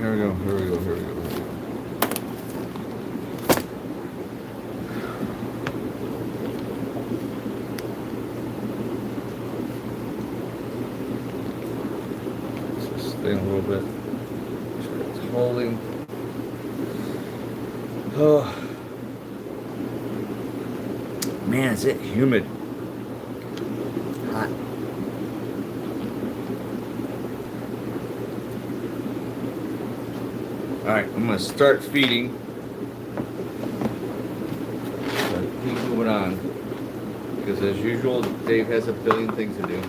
Here we go. Here we go. Here we go. Let's just thing a little bit. Sure it's holding. Oh. Man, is it humid. Hot. Alright, I'm going to start feeding. So keep moving on. Because as usual, Dave has a billion things to do.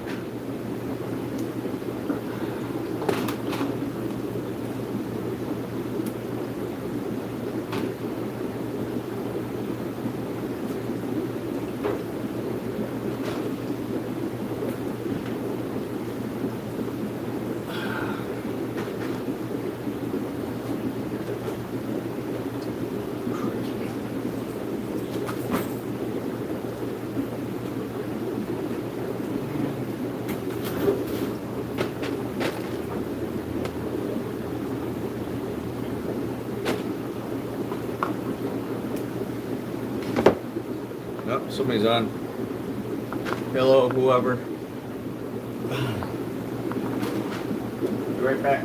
Nope, somebody's on. Hello, whoever. Be right back.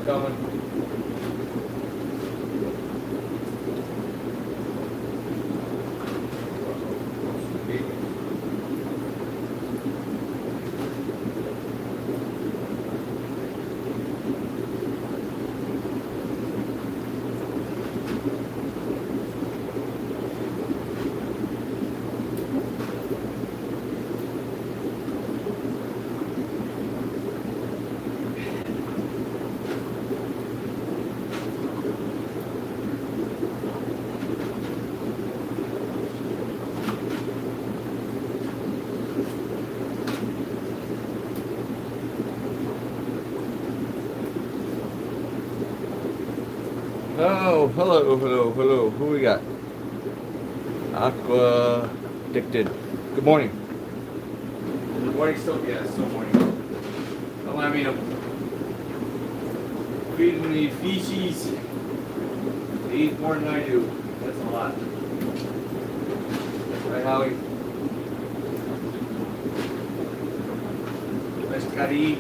coming. Oh, hello, hello, hello. Who we got? Aqua Addicted. Good morning. Good morning, still? Yeah, still morning. I mean, I'm feeding the feces. They eat more than I do. That's a lot. Right, Howie? Nice gotta eat.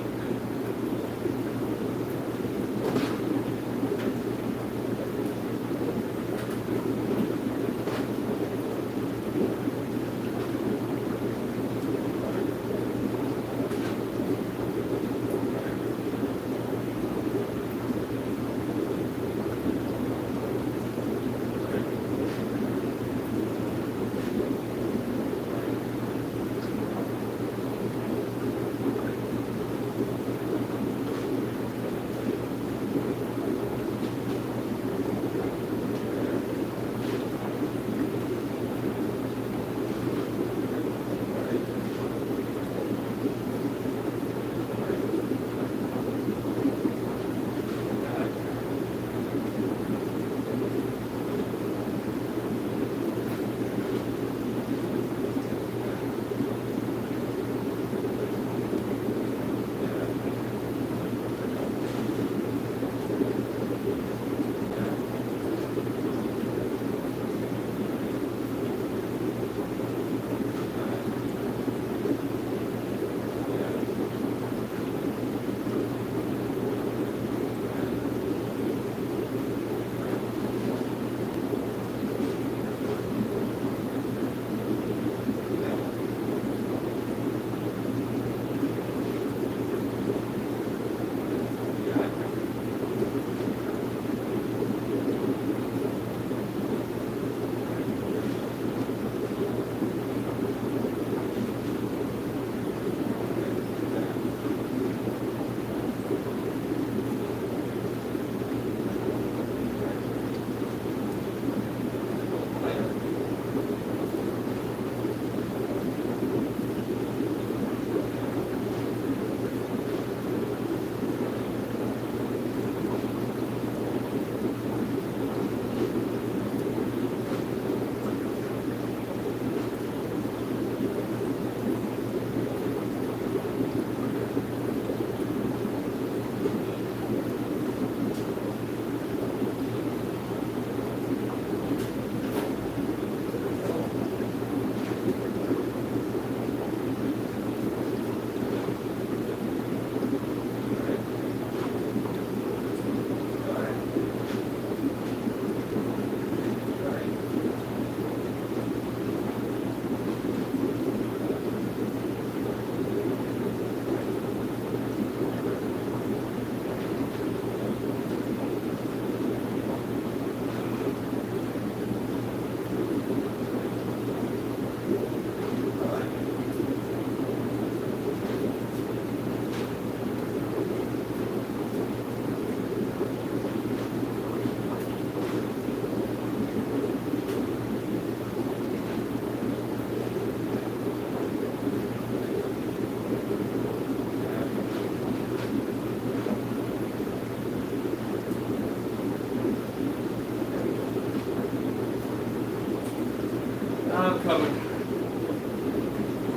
I'm coming.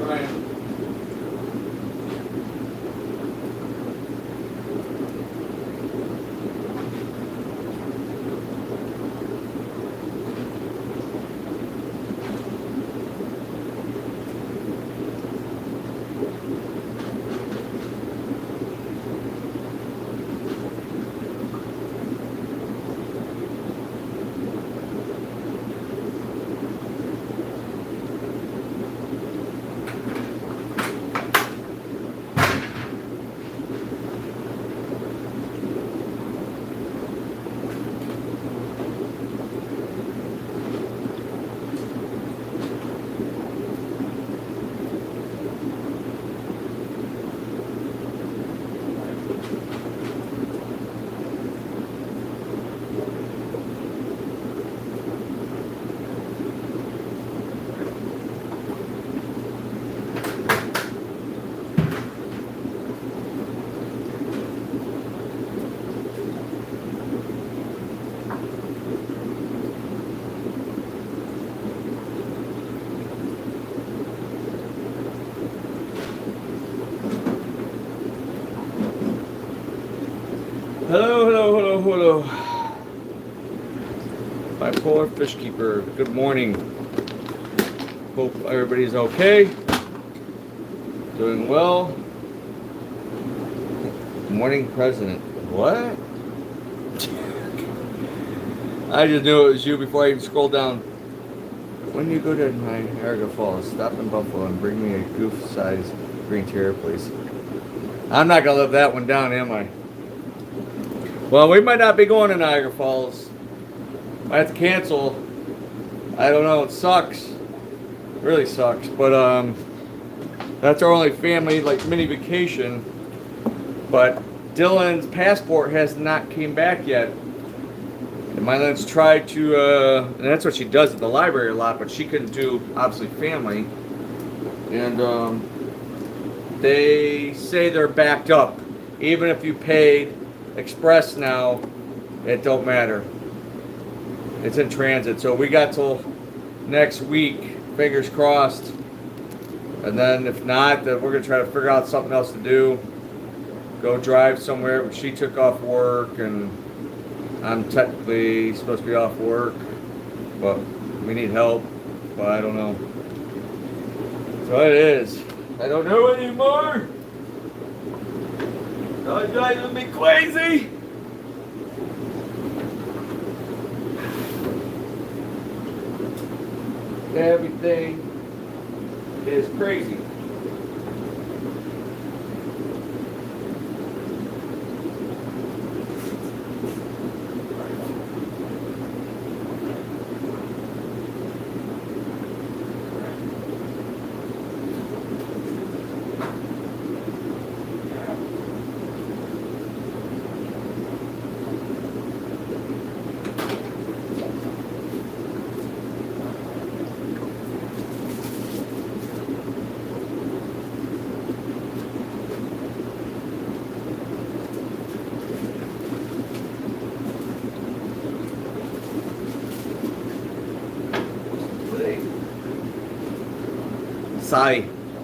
Brian. Hello, hello, hello, hello. Bipolar Fish Keeper. Good morning. Hope everybody's okay. Doing well. Good morning, President. What? I just knew it was you before I even scrolled down. When you go to Niagara Falls, stop in Buffalo and bring me a goof-sized green terrier, please. I'm not gonna live that one down, am I? Well, we might not be going to Niagara Falls. Might have to cancel. I don't know. It sucks. Really sucks. But that's our only family mini vacation. But Dylan's passport has not came back yet. And Mylan's tried to, and that's what she does at the library a lot, but she couldn't do, obviously, family. And they say they're backed up. Even if you paid Express now, it don't matter. It's in transit. So we got till next week, fingers crossed. And then if not, then we're going to try to figure out something else to do. Go drive somewhere. She took off work, and I'm technically supposed to be off work, but we need help. But I don't know. So it is. I don't know anymore. Don't drive me crazy. Everything is crazy.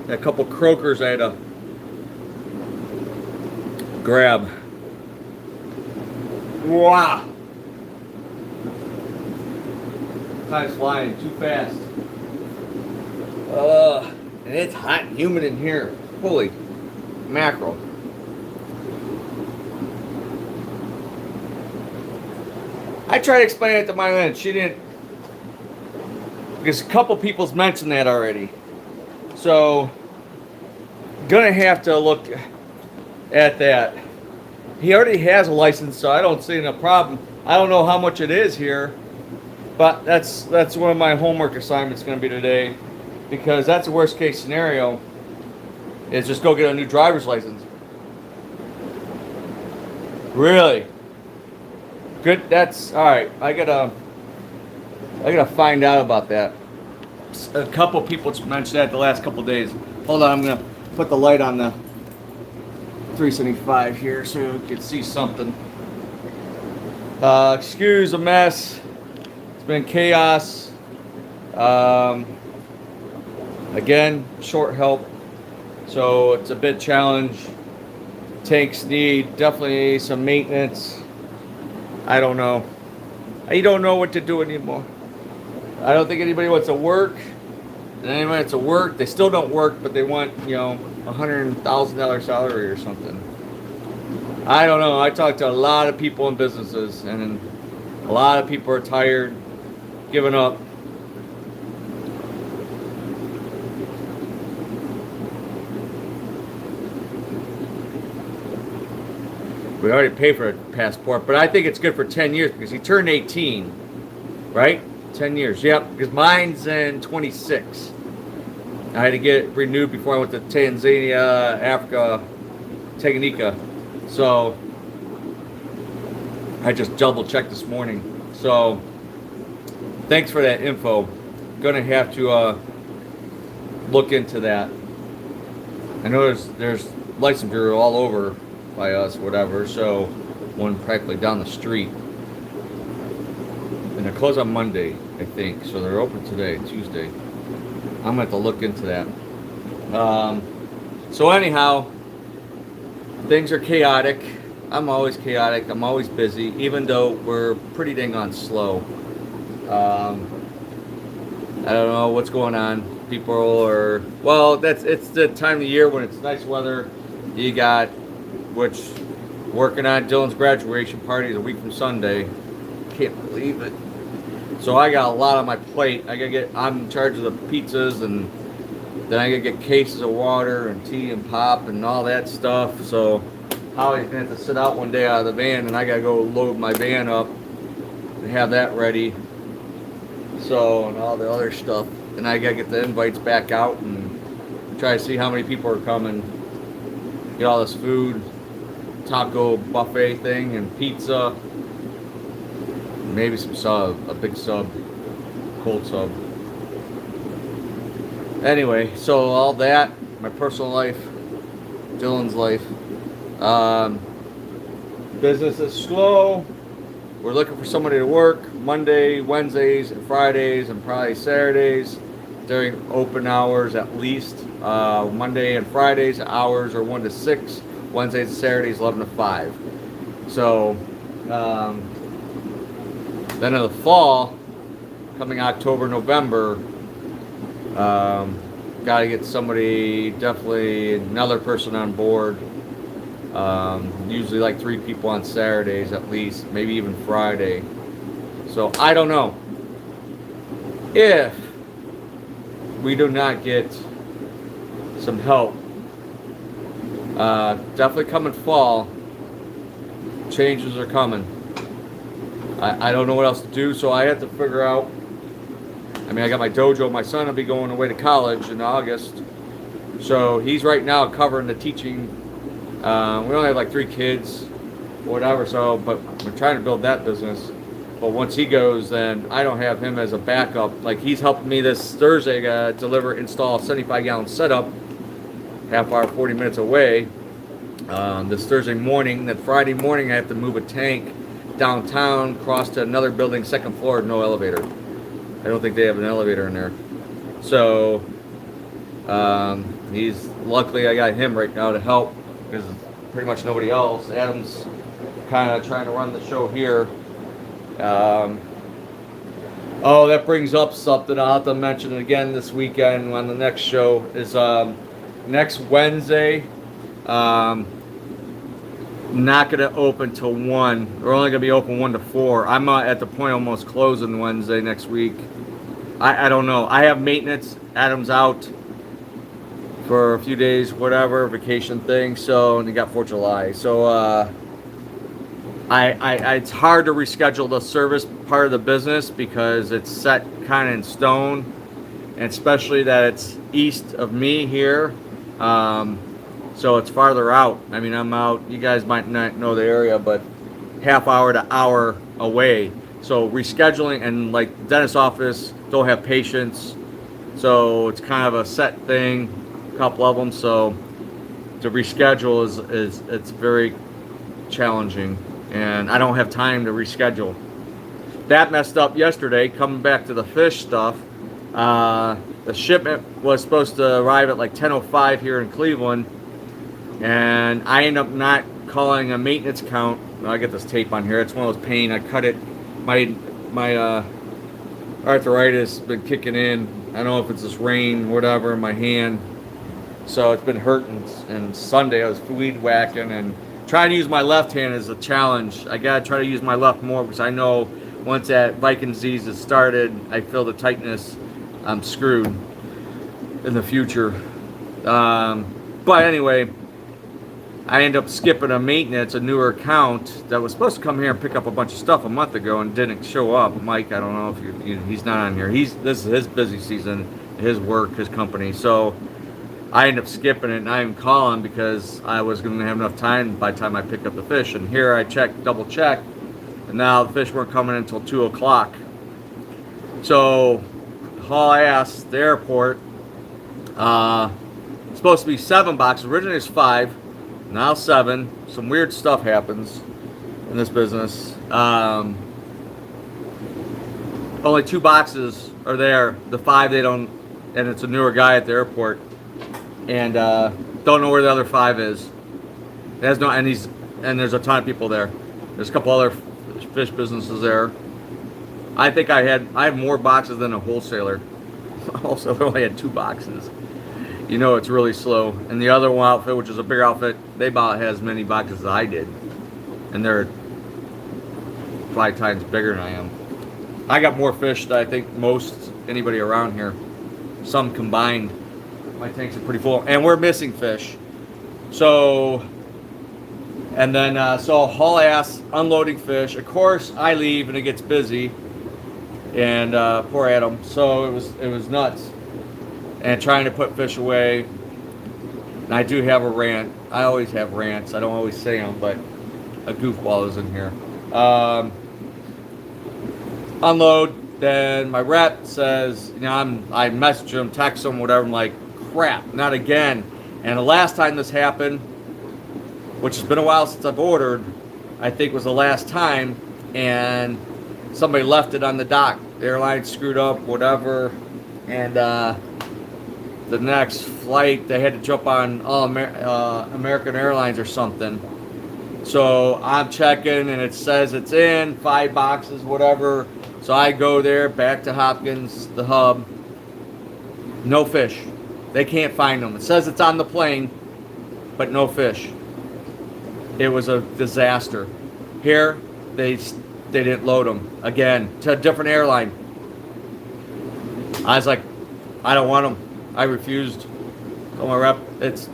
A couple croakers I had to grab. Wow! Time's flying too fast. And it's hot and humid in here. Holy mackerel. I tried to explain it to Mylan. She didn't. Because a couple people's mentioned that already. So, gonna have to look at that. He already has a license, so I don't see no problem. I don't know how much it is here, but that's one of my homework assignments going to be today, because that's the worst case scenario. Is just go get a new driver's license. Really? Good. That's all right. I gotta find out about that. A couple people mentioned that the last couple days. Hold on, I'm gonna put the light on the 375 here so you can see something. Excuse the mess. It's been chaos. Again, short help, so it's a bit challenge. Tanks need definitely some maintenance. I don't know. I don't know what to do anymore. I don't think anybody wants to work. And anybody wants to work, they still don't work, but they want, $100,000 salary or something. I don't know. I talked to a lot of people in businesses, and a lot of people are tired, giving up. We already paid for a passport, but I think it's good for 10 years because he turned 18, right? 10 years, yep, because mine's in 26. I had to get it renewed before I went to Tanzania, Africa, Tanganyika. So I just double checked this morning. So thanks for that info. Gonna have to look into that. I know there's licensure all over by us, whatever. So one practically down the street. And they're closed on Monday, I think. So they're open today, Tuesday. I'm going to have to look into that. So anyhow, things are chaotic. I'm always chaotic. I'm always busy, even though we're pretty dang on slow. Um, I don't know what's going on. People are it's the time of the year when it's nice weather. You got which working on Dylan's graduation party is a week from Sunday. Can't believe it. So I got a lot on my plate. I'm in charge of the pizzas, and then I gotta get cases of water and tea and pop and all that stuff. So Holly's gonna have to sit out one day out of the van, and I gotta go load my van up and have that ready. So, and all the other stuff. And I gotta get the invites back out and try to see how many people are coming. Get all this food, taco buffet thing, and pizza. Maybe some sub, a big sub, cold sub. Anyway, so all that, my personal life, Dylan's life. Business is slow. We're looking for somebody to work Monday, Wednesdays, and Fridays, and probably Saturdays during open hours at least. Monday and Fridays hours are 1 to 6. Wednesdays and Saturdays 11 to 5. So then in the fall, coming October, November, got to get somebody, definitely another person on board. Usually like 3 people on Saturdays at least, maybe even Friday. So I don't know. If we do not get some help, definitely coming fall, changes are coming. I don't know what else to do, so I have to figure out. I mean, I got my dojo. My son will be going away to college in August. So he's right now covering the teaching. We only have like 3 kids, whatever. So, but we're trying to build that business. But once he goes, then I don't have him as a backup. Like he's helping me this Thursday install a 75-gallon setup, half hour, 40 minutes away. This Thursday morning. Then Friday morning, I have to move a tank downtown, cross to another building, 2nd floor, no elevator. I don't think they have an elevator in there. So he's luckily I got him right now to help because pretty much nobody else. Adam's kind of trying to run the show here. Oh, that brings up something I'll have to mention again this weekend on the next show is next Wednesday. Not going to open till 1. We're only going to be open 1 to 4. I'm at the point almost closing Wednesday next week. I don't know. I have maintenance. Adam's out for a few days, whatever, vacation thing. So, and he got 4th of July. So, it's hard to reschedule the service part of the business because it's set kind of in stone, and especially that it's east of me here. So it's farther out. I mean, I'm out. You guys might not know the area, but half hour to hour away. So rescheduling, and like the dentist office don't have patients, so it's kind of a set thing. A couple of them. So to reschedule is it's very challenging, and I don't have time to reschedule. That messed up yesterday. Coming back to the fish stuff, the shipment was supposed to arrive at like 10:05 here in Cleveland. And I end up not calling a maintenance count. I get this tape on here. It's one of those pain. I cut it. My arthritis has been kicking in. I don't know if it's this rain, whatever, in my hand. So it's been hurting. And Sunday I was weed whacking, and trying to use my left hand is a challenge. I gotta try to use my left more because I know once that Viking disease has started, I feel the tightness. I'm screwed in the future. But anyway, I ended up skipping a maintenance, a newer account that was supposed to come here and pick up a bunch of stuff a month ago and didn't show up. Mike, I don't know if he's not on here. This is his busy season, his work, his company. So I ended up skipping it, and I am calling because I was going to have enough time by the time I pick up the fish. And here I double check, and now the fish weren't coming until 2 o'clock. So haul ass, the airport, it's supposed to be 7 boxes. Originally it's 5. Now 7. Some weird stuff happens in this business. Only 2 boxes are there. The 5 they don't, and it's a newer guy at the airport, and don't know where the other 5 is. There's no, and he's and there's a ton of people there. There's a couple other fish businesses there. I think I have more boxes than a wholesaler. Also, only had 2 boxes. You know it's really slow. And the other one outfit, which is a bigger outfit, they about has as many boxes as I did, and they're 5 times bigger than I am. I got more fish than I think most anybody around here. Some combined. My tanks are pretty full, and we're missing fish. So, and then so haul ass, unloading fish. Of course, I leave and it gets busy, and poor Adam. So it was nuts, and trying to put fish away. And I do have a rant. I always have rants. I don't always say them, but a goofball is in here. Unload. Then my rep says, you know, I message him, text him, whatever. I'm like, crap, not again. And the last time this happened, which has been a while since I've ordered, I think was the last time, and somebody left it on the dock. The airline screwed up, whatever, and the next flight they had to jump on American Airlines or something. So I'm checking, and it says it's in 5 boxes, whatever. So I go there, back to Hopkins, the hub. No fish. They can't find them. It says it's on the plane, but no fish. It was a disaster. Here, they didn't load them again to a different airline. I was like, I don't want them. I refused. Told my rep, this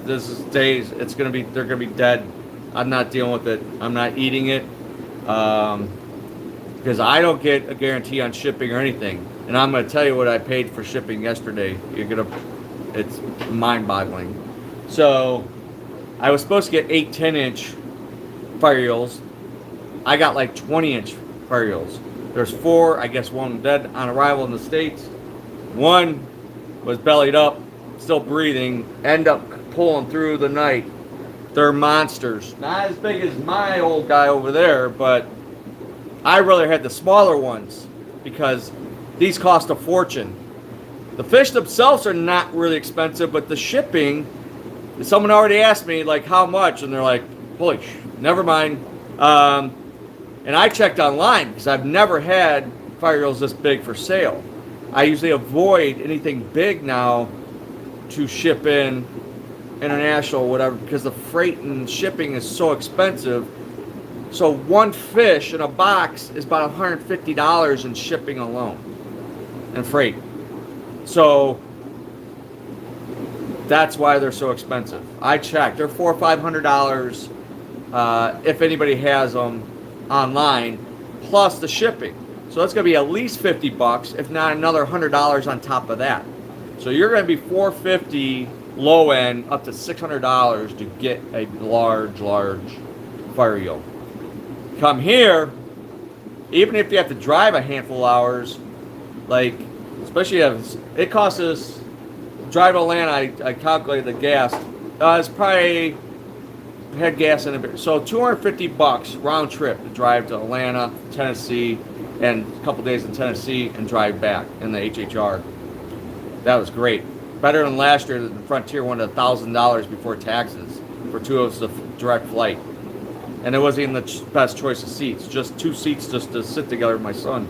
is days. They're gonna be dead. I'm not dealing with it. I'm not eating it. Because I don't get a guarantee on shipping or anything. And I'm going to tell you what I paid for shipping yesterday. It's mind-boggling. So, I was supposed to get 8 10-inch fire eels. I got like 20-inch fire eels. There's 4, I guess one dead on arrival in the States. One was bellied up, still breathing, end up pulling through the night. They're monsters. Not as big as my old guy over there, but I rather had the smaller ones because these cost a fortune. The fish themselves are not really expensive, but the shipping, someone already asked me like how much, and they're like, holy never mind. And I checked online because I've never had fire eels this big for sale. I usually avoid anything big now to ship in international or whatever because the freight and shipping is so expensive. So one fish in a box is about $150 in shipping alone and freight. So that's why they're so expensive. I checked; they're $400 or $500 if anybody has them online, plus the shipping. So that's going to be at least $50, if not another $100 on top of that. So you're going to be $450 low end, up to $600 to get a large fire eel. Come here, even if you have to drive a handful of hours, like, especially if it costs us, drive to Atlanta, I calculated the gas, it's probably, had gas in it, so $250 round trip to drive to Atlanta, Tennessee, and a couple days in Tennessee, and drive back in the HHR. That was great. Better than last year, the Frontier wanted $1,000 before taxes for 2 of the direct flight. And it wasn't even the best choice of seats, just 2 seats just to sit together with my son.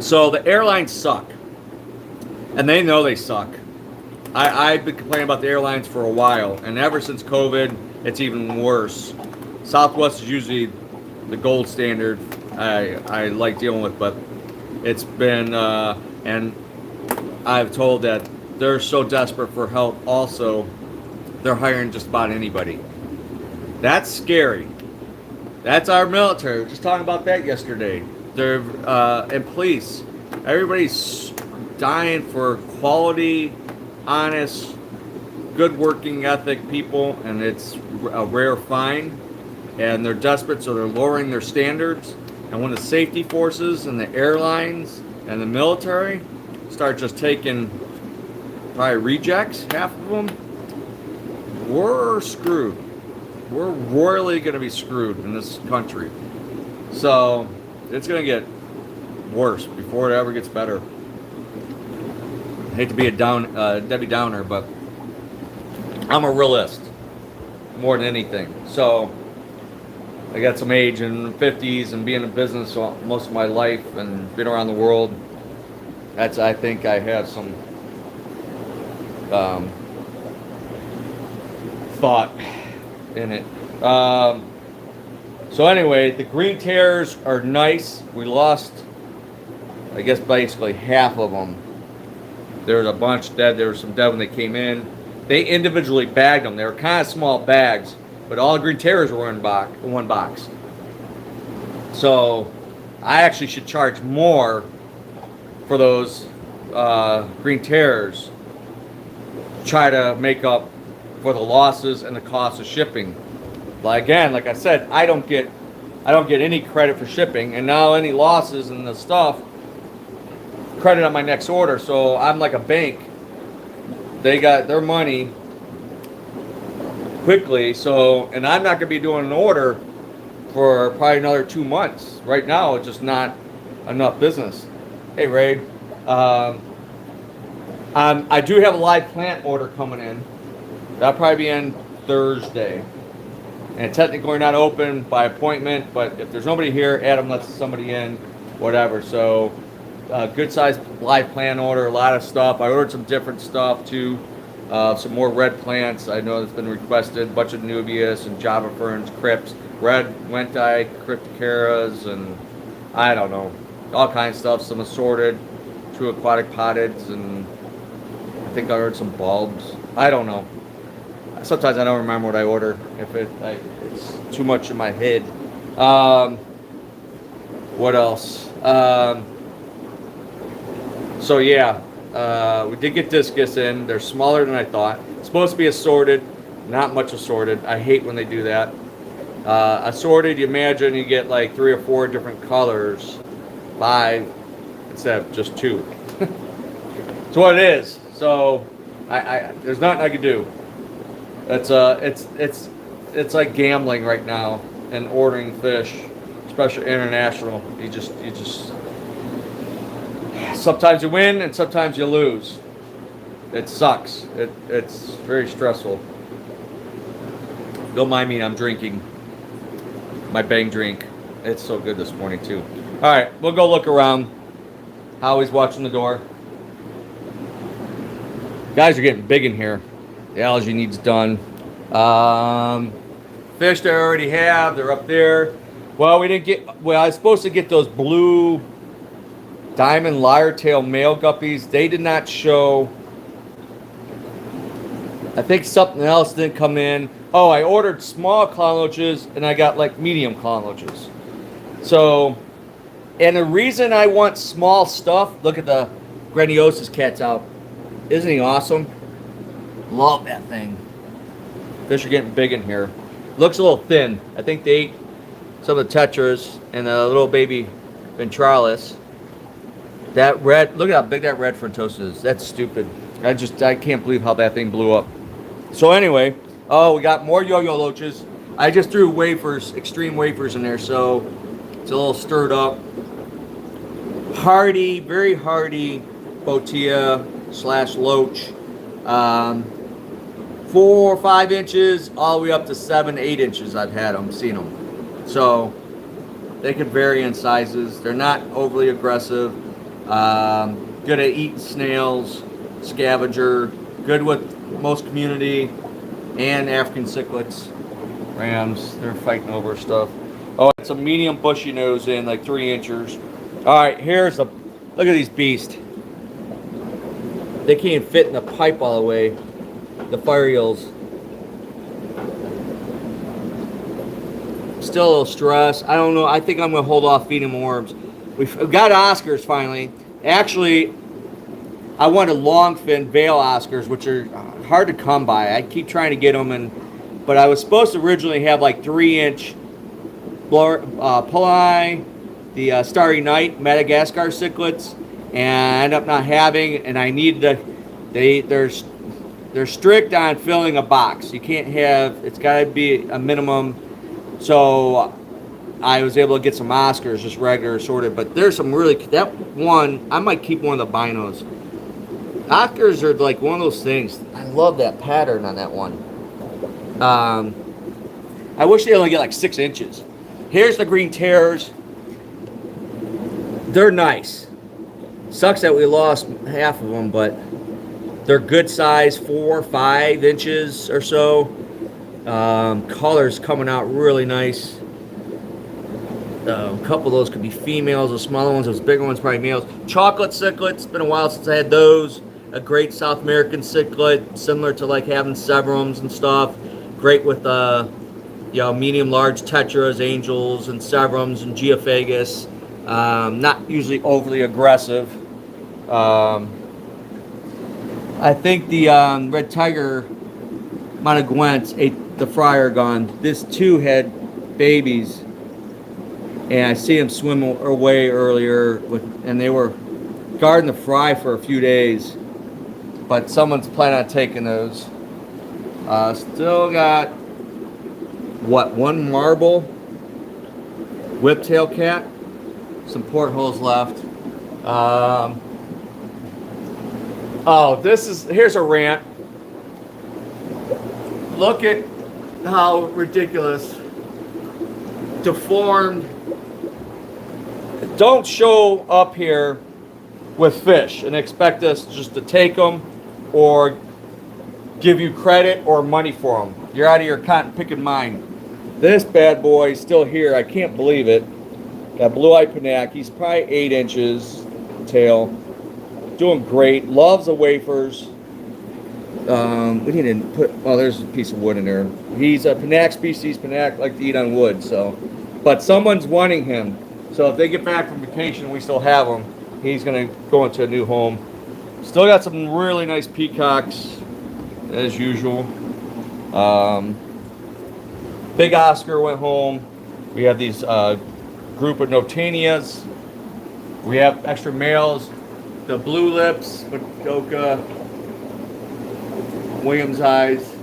So the airlines suck, and they know they suck. I've been complaining about the airlines for a while, and ever since COVID, it's even worse. Southwest is usually the gold standard I like dealing with, but it's been, and I've told that they're so desperate for help also, they're hiring just about anybody. That's scary. That's our military. We were just talking about that yesterday. They're and police. Everybody's dying for quality, honest, good working ethic people, and it's a rare find. And they're desperate, so they're lowering their standards. And when the safety forces and the airlines and the military start just taking probably rejects, half of them, we're screwed. We're royally going to be screwed in this country. So it's going to get worse before it ever gets better. I hate to be a Debbie Downer, but I'm a realist. more than anything. So I got some age in the 50s and being in business most of my life and been around the world. I think I have some thought in it. So anyway, the green tears are nice. We lost, I guess, basically half of them. There was a bunch dead. There was some dead when they came in. They individually bagged them. They were kind of small bags, but all the green tears were in one box. So I actually should charge more for those green tears. Try to make up for the losses and the cost of shipping. But again, like I said, I don't get any credit for shipping, and now any losses and the stuff credit on my next order. So I'm like a bank. They got their money quickly. So, and I'm not gonna be doing an order for probably another 2 months. Right now, it's just not enough business. Hey Ray, I do have a live plant order coming in. That'll probably be in Thursday. And technically we're not open by appointment, but if there's nobody here, Adam lets somebody in, whatever. So good sized live plant order, a lot of stuff. I ordered some different stuff too. Some more red plants. I know it's been requested. A bunch of Nubius and Java ferns, crypts, red Wenti, cryptocaras, and I don't know, all kinds of stuff. Some assorted, true aquatic potteds, and I think I ordered some bulbs. I don't know. Sometimes I don't remember what I order if it's too much in my head. What else? So yeah, we did get discus in. They're smaller than I thought. It's supposed to be assorted, not much assorted. I hate when they do that. Assorted, you imagine you get like 3 or 4 different colors, 5 instead of just 2. That's what it is. So I there's nothing I can do. It's like gambling right now and ordering fish, especially international. You just sometimes you win and sometimes you lose. It sucks. It's very stressful. Don't mind me, I'm drinking my Bang drink. It's so good this morning too. All right, we'll go look around. Howie's watching the door. Guys are getting big in here. The algae needs done. Fish they already have, they're up there. Well, I was supposed to get those blue diamond lyre-tail male guppies. They did not show. I think something else didn't come in. Oh, I ordered small clown loaches and I got like medium clown loaches. So, and the reason I want small stuff, look at the Graniosis cat's out. Isn't he awesome? Love that thing. Fish are getting big in here. Looks a little thin. I think they ate some of the tetras and the little baby ventralis. That red, look at how big that red frontosa is. That's stupid. I can't believe how that thing blew up. So anyway, oh, we got more yo-yo loaches. I just threw wafers, extreme wafers in there, so it's a little stirred up. Hardy, very hardy Botia / loach. 4 or 5 inches, all the way up to 7, 8 inches. I've had them, seen them. So they can vary in sizes. They're not overly aggressive. Good at eating snails, scavenger. Good with most community and African cichlids, rams. They're fighting over stuff. Oh, it's a medium bushy nose in, like 3 inches. All right, look at these beasts. They can't fit in the pipe all the way. The fire eels. Still a little stress. I don't know. I think I'm going to hold off feeding them worms. We've got Oscars finally. Actually, I wanted longfin veil Oscars, which are hard to come by. I keep trying to get them, but I was supposed to originally have like 3-inch Poli, the Starry Night Madagascar cichlids, and I ended up not having. And I needed to. They're strict on filling a box. You can't have. It's got to be a minimum. So I was able to get some Oscars, just regular assorted. But there's some really, that one, I might keep one of the binos. Oscars are like one of those things. I love that pattern on that one. I wish they only get like 6 inches. Here's the green terrors. They're nice. Sucks that we lost half of them, but they're good size, 4 or 5 inches or so. Colors coming out really nice. A couple of those could be females. The smaller ones, those bigger ones, probably males. Chocolate cichlids. Been a while since I had those. A great South American cichlid, similar to like having Severums and stuff. Great with medium, large tetras, angels, and Severums and Geophagus. Not usually overly aggressive. I think the red tiger Montagüense ate the fryer gone. This too had babies. And I see them swim away earlier, and they were guarding the fry for a few days. But someone's planning on taking those. Still got, one marble whiptail cat. Some portholes left. Here's a rant. Look at how ridiculous, deformed. Don't show up here with fish and expect us just to take them or give you credit or money for them. You're out of your cotton picking mind. This bad boy is still here. I can't believe it. Got blue-eyed Panax. He's probably 8 inches tail. Doing great. Loves the wafers. We didn't put. Oh, there's a piece of wood in there. He's a Panax species. Panax like to eat on wood. So, but someone's wanting him. So if they get back from vacation and we still have him, he's gonna go into a new home. Still got some really nice peacocks, as usual. Big Oscar went home. We have these group of Notanias. We have extra males. The blue lips, Madoka, Williams eyes.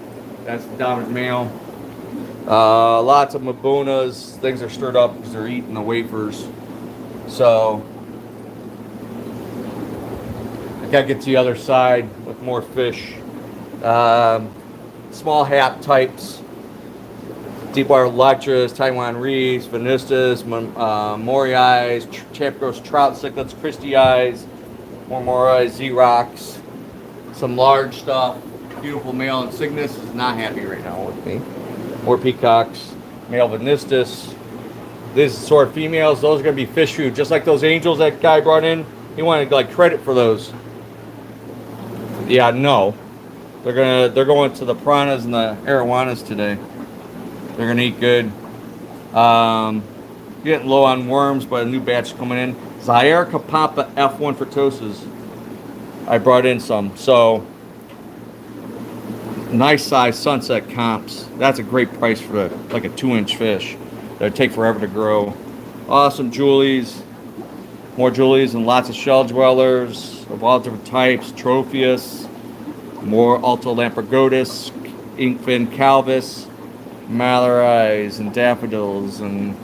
That's the dominant male. Lots of Mabunas. Things are stirred up because they're eating the wafers. So I gotta get to the other side with more fish. Small hat types. Deepwater Electras, Taiwan Reefs, Venistas, Mori eyes, Champgros trout cichlids, Christie eyes, more Mori eyes, Z-Rocks, some large stuff. Beautiful male and Cygnus is not happy right now with me. More peacocks, male Venistas. These sort of females, those are going to be fish food, just like those angels that guy brought in. He wanted like credit for those. Yeah, no, they're going to the piranhas and the arowanas today. They're gonna eat good. Getting low on worms, but a new batch coming in. Zyerica Pampa F1 Fritoses. I brought in some. So nice size sunset comps. That's a great price for like a 2-inch fish. That'd take forever to grow. Awesome Julies. More Julies and lots of shell dwellers of all different types. Tropheus. More Alto Lamprogotis. Inkfin Calvis. Mallories and daffodils and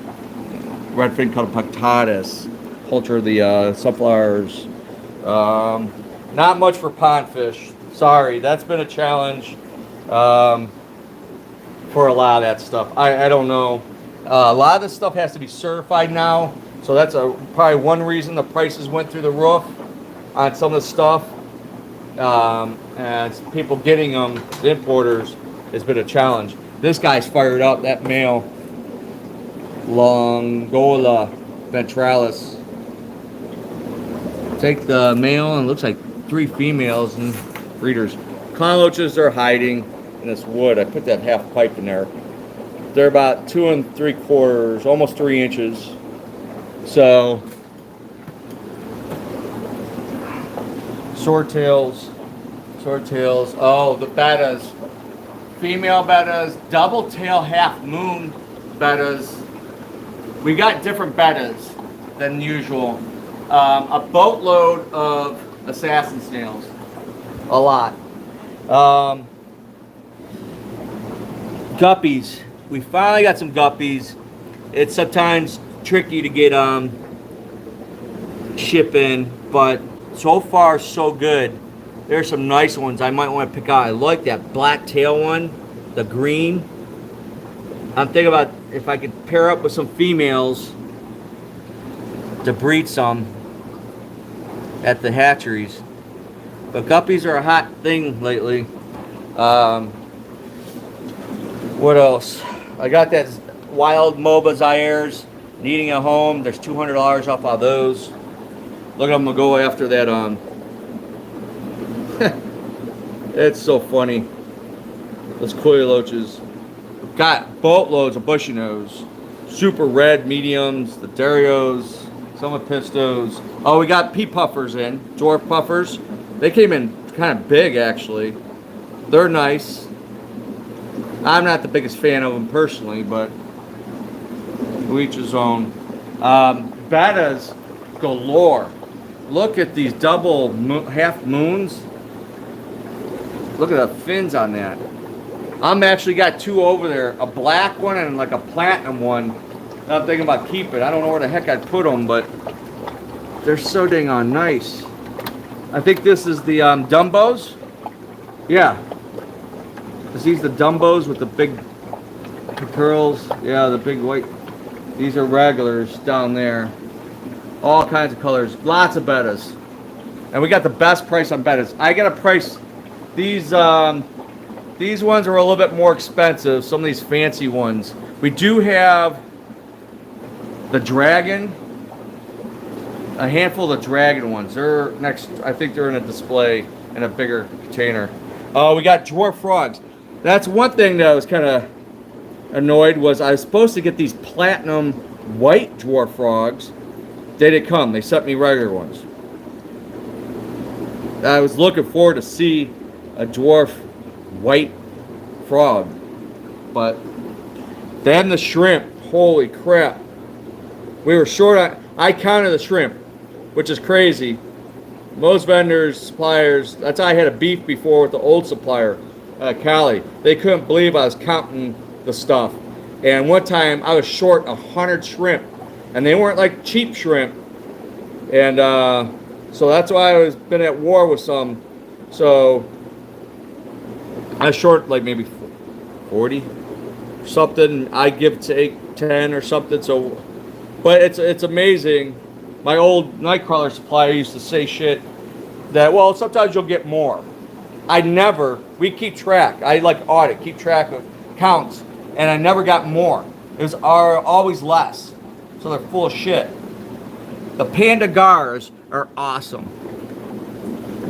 redfin Caudipectatus, Ultra the sunflowers. Not much for pond fish. Sorry, that's been a challenge for a lot of that stuff. I don't know. A lot of this stuff has to be certified now, so that's probably one reason the prices went through the roof on some of the stuff. And people getting them, the importers, has been a challenge. This guy's fired up, that male, Longola ventralis. Take the male, and it looks like 3 females and breeders. Clown loaches are hiding in this wood. I put that half pipe in there. They're about 2 3/4, almost 3 inches. So, swordtails. Oh, the bettas. Female bettas, double tail half moon bettas. We got different bettas than usual. A boatload of assassin snails. A lot. Guppies. We finally got some guppies. It's sometimes tricky to get shipping, but so far so good. There's some nice ones I might want to pick out. I like that black tail one, the green. I'm thinking about if I could pair up with some females to breed some at the hatcheries. But guppies are a hot thing lately. What else? I got that wild MOBA Zaires needing a home. There's $200 off of those. Look at them go after that. It's so funny. Those coily loaches. Got boatloads of bushy nose. Super red mediums, the Darios, some of Pistos. Oh, we got pea puffers in, dwarf puffers. They came in kind of big actually. They're nice. I'm not the biggest fan of them personally, but to each his own. Bettas galore. Look at these double half moons. Look at the fins on that. I'm actually got two over there, a black one and like a platinum one. I'm thinking about keeping. I don't know where the heck I'd put them, but they're so dang on nice. I think this is the Dumbos. Yeah. Is these the Dumbos with the big curls? Yeah, the big white. These are regulars down there. All kinds of colors. Lots of bettas. And we got the best price on bettas. I got a price. These ones are a little bit more expensive. Some of these fancy ones. We do have the dragon. A handful of the dragon ones. They're next. I think they're in a display in a bigger container. We got dwarf frogs. That's one thing that I was kind of annoyed was I was supposed to get these platinum white dwarf frogs. They didn't come. They sent me regular ones. I was looking forward to see a dwarf white frog, but then the shrimp. Holy crap! We were short on. I counted the shrimp, which is crazy. Most vendors, suppliers. That's how I had a beef before with the old supplier, Cali. They couldn't believe I was counting the stuff. And one time I was short 100 shrimp, and they weren't like cheap shrimp. And so that's why I was been at war with some. So I was short like maybe 40 something. I give to 8, 10 or something. So, but it's amazing. My old Nightcrawler supplier used to say shit that, well, sometimes you'll get more. We keep track. I like audit, keep track of counts, and I never got more. It was always less. So they're full of shit. The Panda Gars are awesome.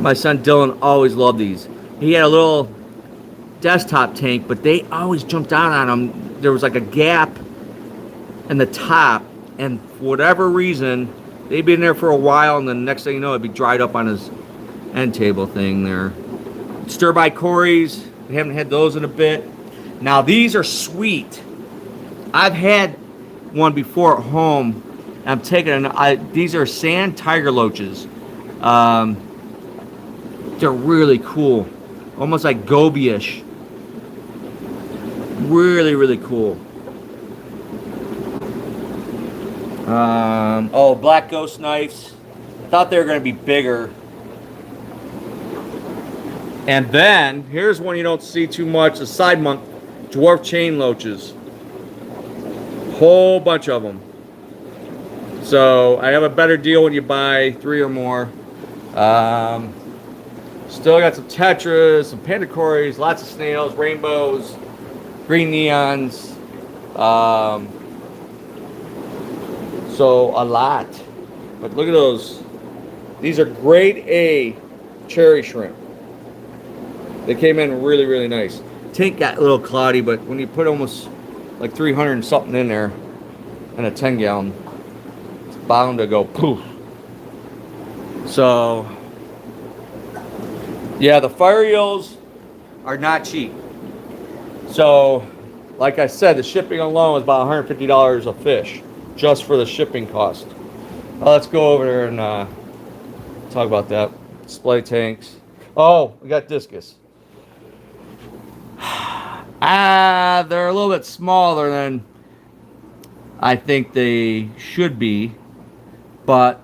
My son Dylan always loved these. He had a little desktop tank, but they always jumped out on him. There was like a gap in the top, and for whatever reason, they'd been there for a while, and then next thing you know, it'd be dried up on his end table thing there. Stir-by Corys, we haven't had those in a bit. Now these are sweet. I've had one before at home. I'm taking these are sand tiger loaches. They're really cool, almost like goby-ish. Really, really cool. Black ghost knives. I thought they were going to be bigger. And then, here's one you don't see too much, the side monk dwarf chain loaches. Whole bunch of them. So, I have a better deal when you buy 3 or more. Still got some tetras, some pandacories, lots of snails, rainbows, green neons. So a lot. But look at those. These are grade A cherry shrimp. They came in really, really nice. Tank got a little cloudy, but when you put almost like 300 and something in there in a 10 gallon, it's bound to go poof. So yeah, the fire eels are not cheap. So like I said, the shipping alone is about $150 a fish, just for the shipping cost. Let's go over there and talk about that. Display tanks. Oh, we got discus. They're a little bit smaller than I think they should be, but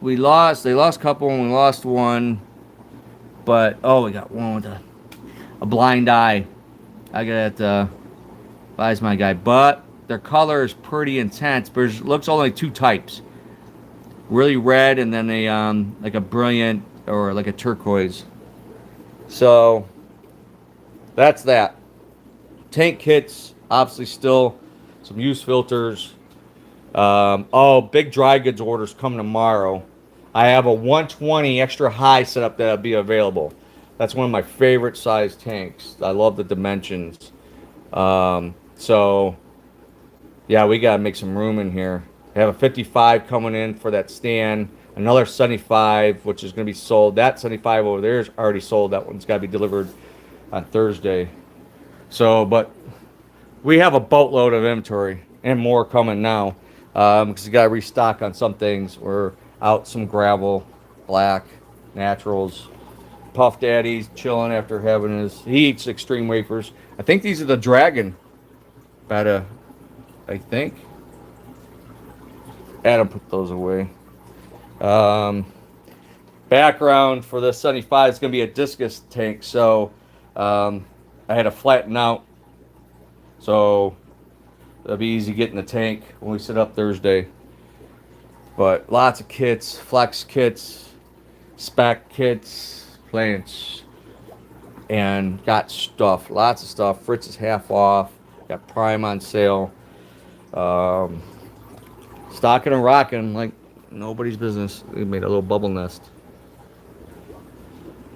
they lost a couple and we lost one. But we got one with a blind eye. I got buys my guy. But their color is pretty intense. There's looks only two types. Really red and then a like a brilliant or like a turquoise. So that's that. Tank kits, obviously still some used filters. Oh, big dry goods orders coming tomorrow. I have a 120 extra high setup that'll be available. That's one of my favorite size tanks. I love the dimensions. So yeah, we gotta make some room in here. I have a 55 coming in for that stand. Another 75, which is gonna be sold. That 75 over there is already sold. That one's gotta be delivered on Thursday. So, but we have a boatload of inventory and more coming now. Because you got to restock on some things. We're out some gravel, black, naturals. Puff Daddy's chilling after having he eats extreme wafers. I think these are the Dragon. I think. Adam put those away. Background for the 75 is going to be a discus tank. So I had to flatten out. So it'll be easy getting the tank when we set up Thursday. But lots of kits, flex kits, spec kits, plants, and got stuff, lots of stuff. Fritz is half off, got Prime on sale. Stocking and rocking like nobody's business. We made a little bubble nest.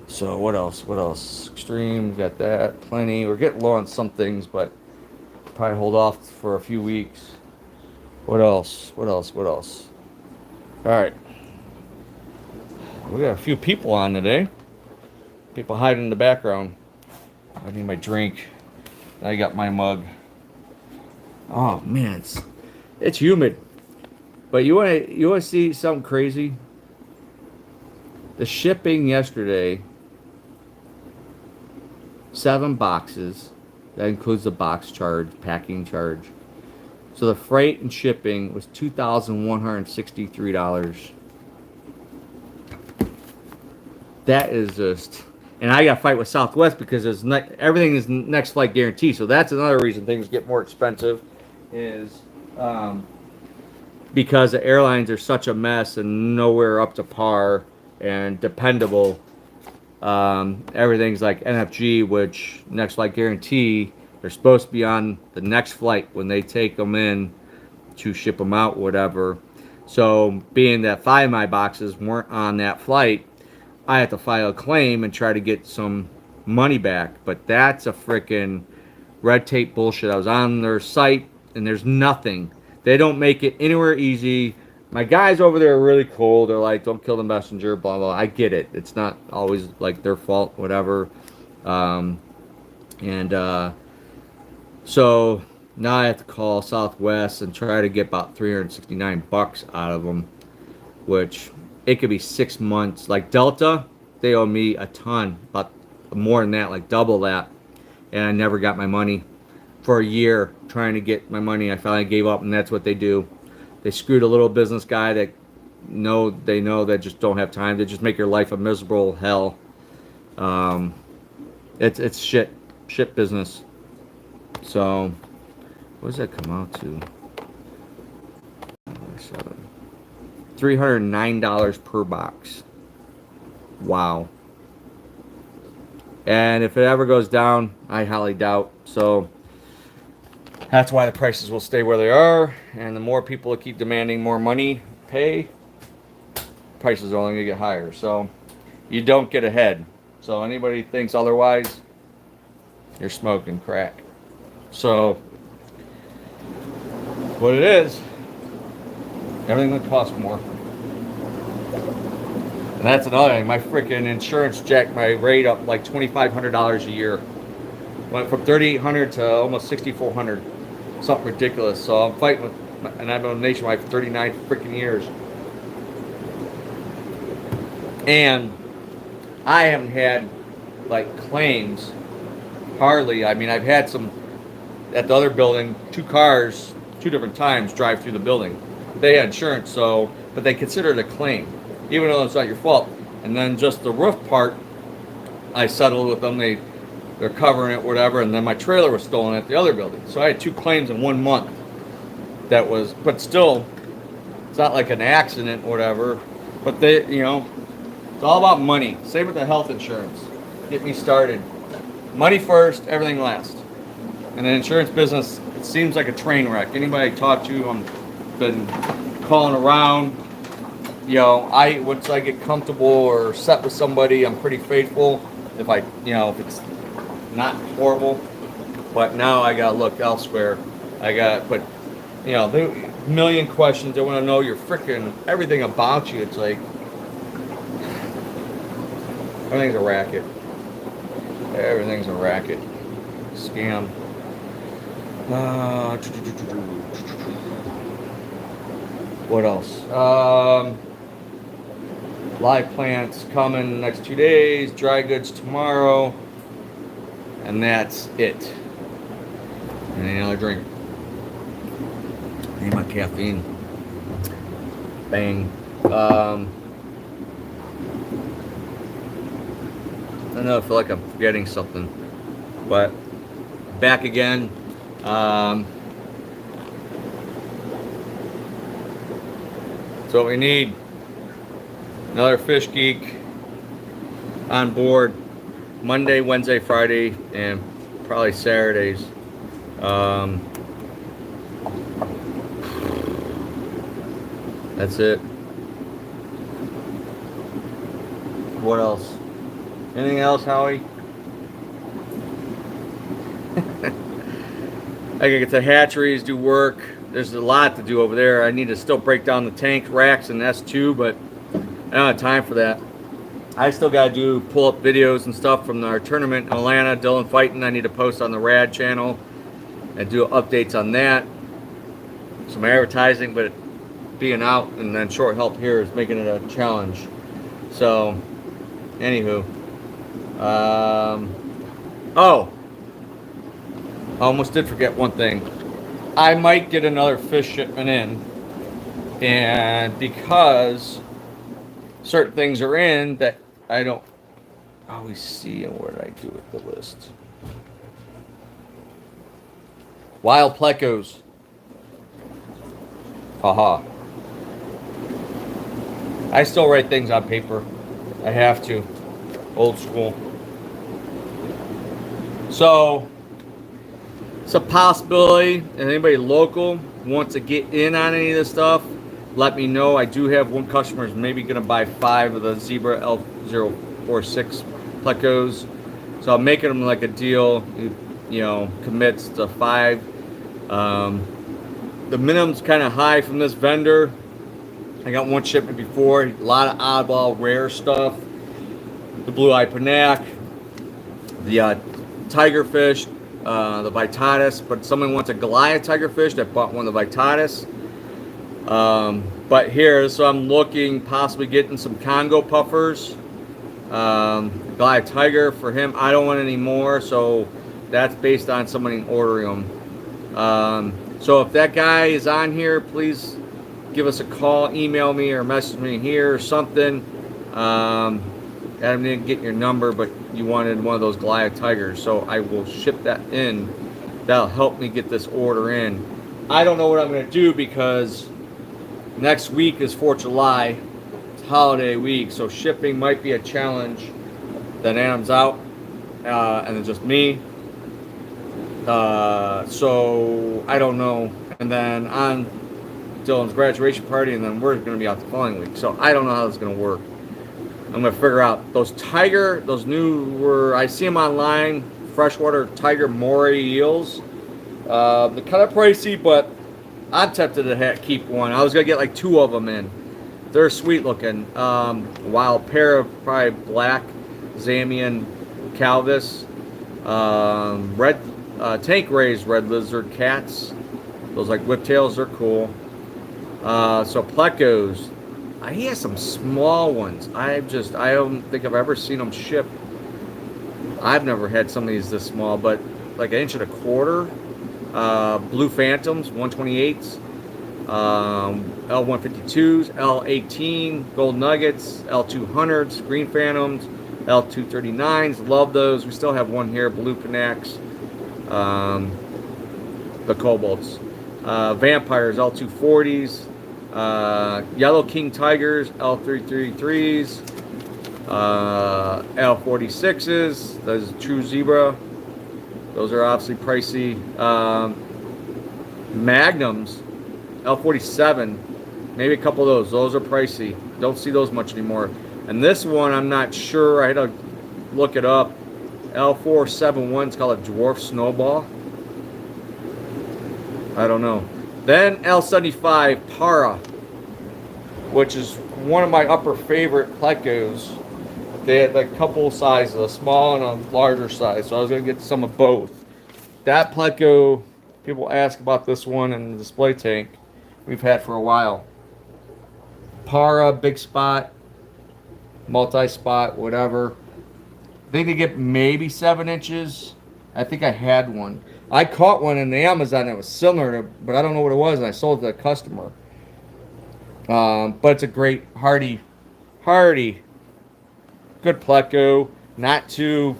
So what else? What else? Extreme, got that, plenty. We're getting low on some things, but probably hold off for a few weeks. What else? What else? What else? All right. We got a few people on today. People hiding in the background. I need my drink. I got my mug. Oh man, it's humid. But you wanna see something crazy? The shipping yesterday, 7 boxes. That includes the box charge, packing charge. So the freight and shipping was $2,163. That is just, and I got to fight with Southwest because everything is next flight guarantee. So that's another reason things get more expensive, is because the airlines are such a mess and nowhere up to par and dependable. Everything's like NFG, which next flight guarantee, they're supposed to be on the next flight when they take them in to ship them out, whatever. So being that 5 of my boxes weren't on that flight, I had to file a claim and try to get some money back. But that's a freaking red tape bullshit. I was on their site and there's nothing. They don't make it anywhere easy. My guys over there are really cool. They're like, don't kill the messenger, blah, blah. I get it. It's not always like their fault, whatever. So now I have to call Southwest and try to get about $369 out of them, which it could be 6 months. Like Delta, they owe me a ton, but more than that, like double that. And I never got my money for a year trying to get my money. I finally gave up, and that's what they do. They screwed a little business guy that they know that just don't have time. They just make your life a miserable hell. It's shit business. So, what does that come out to? $309 per box. Wow. And if it ever goes down, I highly doubt. So that's why the prices will stay where they are. And the more people keep demanding more money, prices are only going to get higher. So you don't get ahead. So anybody thinks otherwise, you're smoking crack. So what it is, everything would cost more. And that's another thing. My freaking insurance jacked my rate up like $2,500 a year. Went from $3,800 to almost $6,400. Something ridiculous. So I'm fighting with, and I've been Nationwide for 39 freaking years. And I haven't had like claims, hardly. I mean, I've had some at the other building, 2 cars, 2 different times drive through the building. They had insurance, so, but they consider it a claim, even though it's not your fault. And then just the roof part, I settled with them. They they're covering it, whatever, and then my trailer was stolen at the other building. So I had 2 claims in 1 month. That was, but still, it's not like an accident or whatever. But they, it's all about money. Same with the health insurance. Get me started. Money first, everything last. And the insurance business, it seems like a train wreck. Anybody I talk to, I've been calling around. Once I get comfortable or set with somebody, I'm pretty faithful. If if it's not horrible. But now I gotta look elsewhere. But there are a million questions. They want to know your freaking everything about you. It's like everything's a racket. Everything's a racket. Scam. What else? Live plants coming next 2 days. Dry goods tomorrow. And that's it. And another drink. Need my caffeine. Bang. I know, I feel like I'm forgetting something. But back again. So we need another Fish Geek on board Monday, Wednesday, Friday, and probably Saturdays. That's it. What else? Anything else, Howie? I gotta get to hatcheries, do work. There's a lot to do over there. I need to still break down the tank racks and S2, but I don't have time for that. I still gotta do pull-up videos and stuff from our tournament in Atlanta. Dylan fighting. I need to post on the Rad channel and do updates on that. Some advertising, but being out and then short help here is making it a challenge. So, anywho, I almost did forget one thing. I might get another fish shipment in, and because certain things are in that I don't always see, and what did I do with the list? Wild plecos. Haha. I still write things on paper. I have to. Old school. So, it's a possibility, and anybody local wants to get in on any of this stuff, let me know. I do have one customer who's maybe going to buy 5 of the Zebra L046 plecos. So I'm making them like a deal, commits to 5. The minimum's kind of high from this vendor. I got one shipment before, a lot of oddball rare stuff. The blue-eye Panac, the tigerfish, the Vitatus, but someone wants a Goliath tigerfish that bought one of the Vitatus. But here, so I'm looking possibly getting some Congo puffers. Goliath tiger for him. I don't want any more, so that's based on somebody ordering them. So if that guy is on here, please give us a call, email me, or message me here or something. I didn't get your number, but you wanted one of those Goliath tigers, so I will ship that in. That'll help me get this order in. I don't know what I'm going to do because next week is 4th of July. It's holiday week, so shipping might be a challenge. Then Adam's out, and it's just me. So I don't know. And then on Dylan's graduation party, and then we're going to be out the following week. So I don't know how this is going to work. I'm going to figure out those I see them online, freshwater tiger moray eels. They're kind of pricey, but I'm tempted to keep one. I was going to get like 2 of them in. They're sweet looking. Wild pair of probably black Zamian calvis. Red tank raised red lizard cats. Those like whiptails are cool. So plecos. He has some small ones. I don't think I've ever seen them ship. I've never had some of these this small, but like 1.25 inch. Blue Phantoms, 128s. L152s, L18, Gold Nuggets, L200s, Green Phantoms, L239s, love those. We still have one here, Blue Panax, the Cobalts. Vampires, L240s. Yellow King Tigers, L333s. L46s, those True Zebra. Those are obviously pricey. Magnums, L47, maybe a couple of those. Those are pricey. Don't see those much anymore. And this one, I'm not sure. I had to look it up. L471 is called a Dwarf Snowball. I don't know. Then L75 Para, which is one of my upper favorite Plecos. They had like a couple sizes, a small and a larger size. So I was going to get some of both. That Pleco, people ask about this one and the display tank we've had for a while. Para, big spot, multi-spot, whatever. I think they get maybe 7 inches. I think I had one. I caught one in the Amazon that was similar to, but I don't know what it was, and I sold it to a customer. But it's a great, hardy, good Pleco. Not too,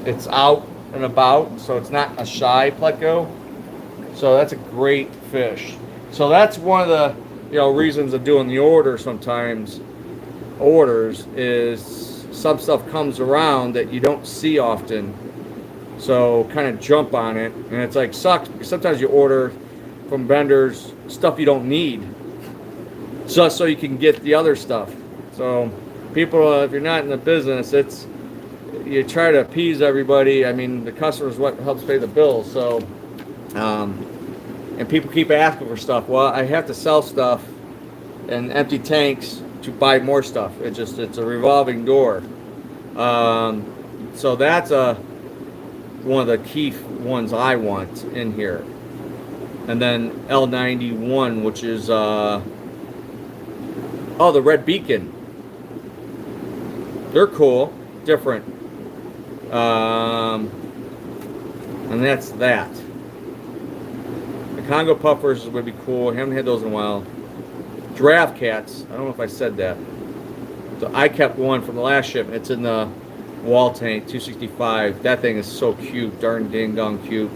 it's out and about, so it's not a shy Pleco. So that's a great fish. So that's one of the reasons of doing the order sometimes. Orders is some stuff comes around that you don't see often. So kind of jump on it, and it's like sucks because sometimes you order from vendors stuff you don't need, just so you can get the other stuff. So people, if you're not in the business, it's you try to appease everybody. I mean, the customer is what helps pay the bills. So, and people keep asking for stuff. Well, I have to sell stuff and empty tanks to buy more stuff. It's a revolving door. So that's one of the key ones I want in here. And then L91, which is the Red Beacon. They're cool, different. And that's that. The Congo puffers would be cool. I haven't had those in a while. Giraffe cats. I don't know if I said that. So I kept one from the last shipment. It's in the wall tank, 265. That thing is so cute, darn ding dong cute.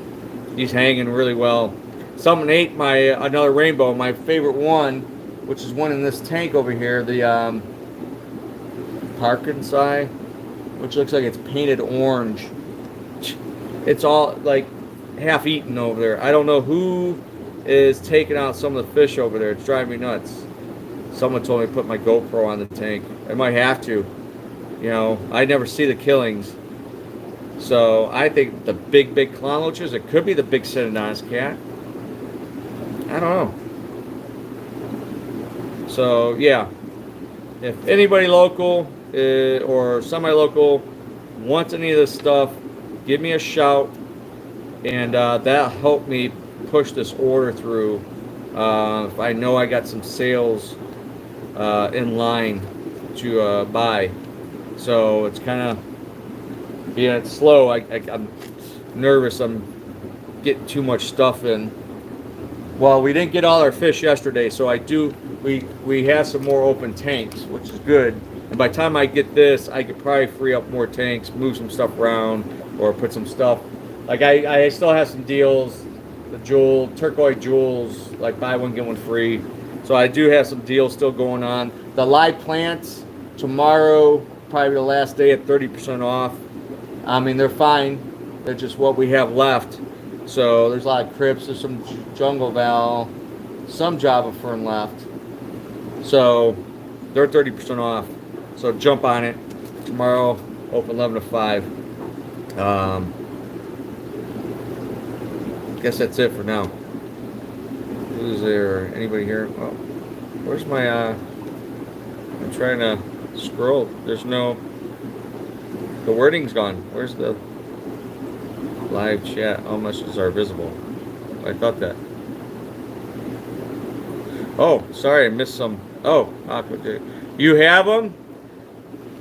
He's hanging really well. Someone ate another rainbow, my favorite one, which is one in this tank over here, the Parkinsai, which looks like it's painted orange. It's all like half eaten over there. I don't know who is taking out some of the fish over there. It's driving me nuts. Someone told me to put my GoPro on the tank. I might have to. I never see the killings. So I think the big clown loaches, it could be the big Synodontis cat. I don't know. So yeah, if anybody local or semi-local wants any of this stuff, give me a shout, and that'll help me push this order through. If I know I got some sales in line to buy, so it's kind of being slow. I'm nervous. I'm getting too much stuff in. Well, we didn't get all our fish yesterday, so we have some more open tanks, which is good. And by the time I get this, I could probably free up more tanks, move some stuff around, or put some stuff. Like I still have some deals, the turquoise jewels, like buy one get one free. So I do have some deals still going on. The live plants tomorrow, probably the last day at 30% off. I mean, they're fine. They're just what we have left. So there's a lot of crypts, there's some jungle val, some Java fern left. So they're 30% off. So jump on it. Tomorrow, open 11 to 5. Guess that's it for now. Is there anybody here? Oh, where's my, I'm trying to scroll. There's no, the wording's gone. Where's the live chat? How much are visible? I thought that. Oh, sorry, I missed some. Oh, you have them?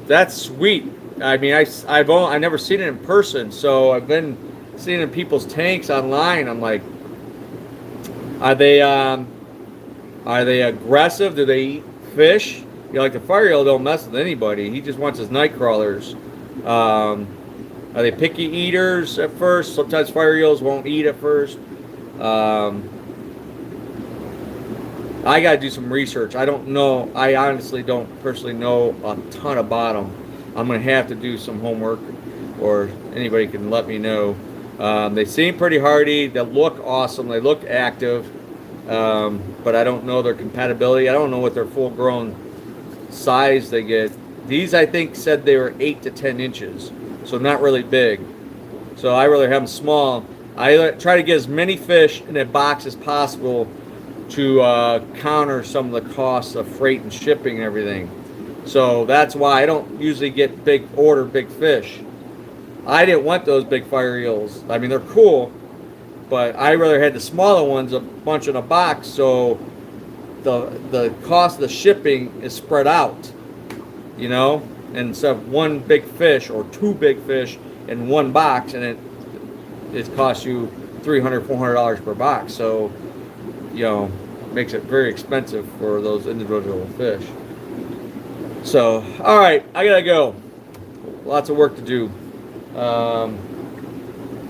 That's sweet. I mean, I've never seen it in person, so I've been seeing it in people's tanks online. I'm like, are they aggressive? Do they eat fish? like the fire eel don't mess with anybody. He just wants his night crawlers. Are they picky eaters at first? Sometimes fire eels won't eat at first. I got to do some research. I don't know. I honestly don't personally know a ton about them. I'm going to have to do some homework, or anybody can let me know. They seem pretty hardy. They look awesome. They look active. But I don't know their compatibility. I don't know what their full-grown size they get. These, I think, said they were 8 to 10 inches, so not really big. So I rather have them small. I try to get as many fish in a box as possible to counter some of the costs of freight and shipping and everything. So that's why I don't usually get big fish. I didn't want those big fire eels. I mean, they're cool, but I rather had the smaller ones a bunch in a box, so the cost of the shipping is spread out, you know, and instead of one big fish or two big fish in one box, and it costs you $300-$400 per box. So, you know, makes it very expensive for those individual fish. So, all right, I gotta go. Lots of work to do,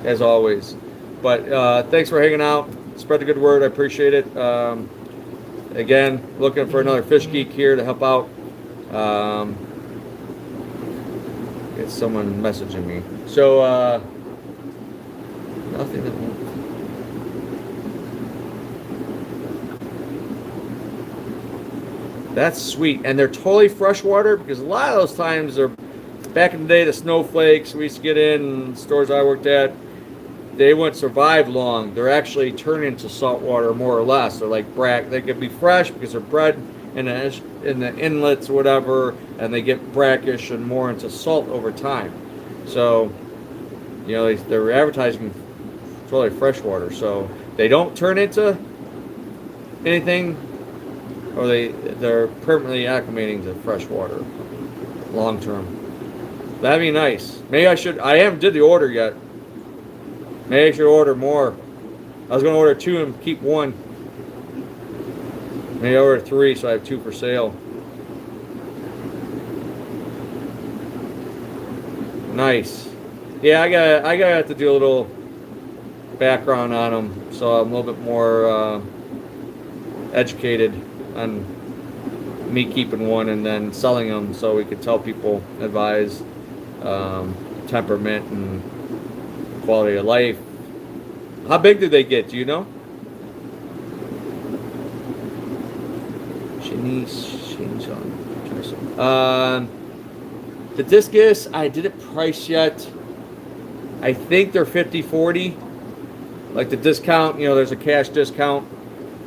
as always. But thanks for hanging out. Spread the good word. I appreciate it. Again, looking for another fish geek here to help out. It's someone messaging me. So, nothing that won't. That's sweet. And they're totally freshwater, because a lot of those times they're, back in the day, the snowflakes we used to get in stores I worked at, they wouldn't survive long. They're actually turning into saltwater more or less. They're like they could be fresh because they're bred in the inlets or whatever, and they get brackish and more into salt over time. So, you know, they're advertising totally freshwater. So they don't turn into anything, or they're permanently acclimating to freshwater long term. That'd be nice. Maybe I haven't did the order yet. Maybe I should order more. I was going to order 2 and keep 1. Maybe I order 3 so I have 2 for sale. Nice. Yeah, I gotta have to do a little background on them, so I'm a little bit more educated on me keeping 1 and then selling them, so we could tell people, advise temperament and quality of life. How big do they get? Do you know? The discus, I didn't price yet. I think they're 50/40. Like the discount, you know, there's a cash discount.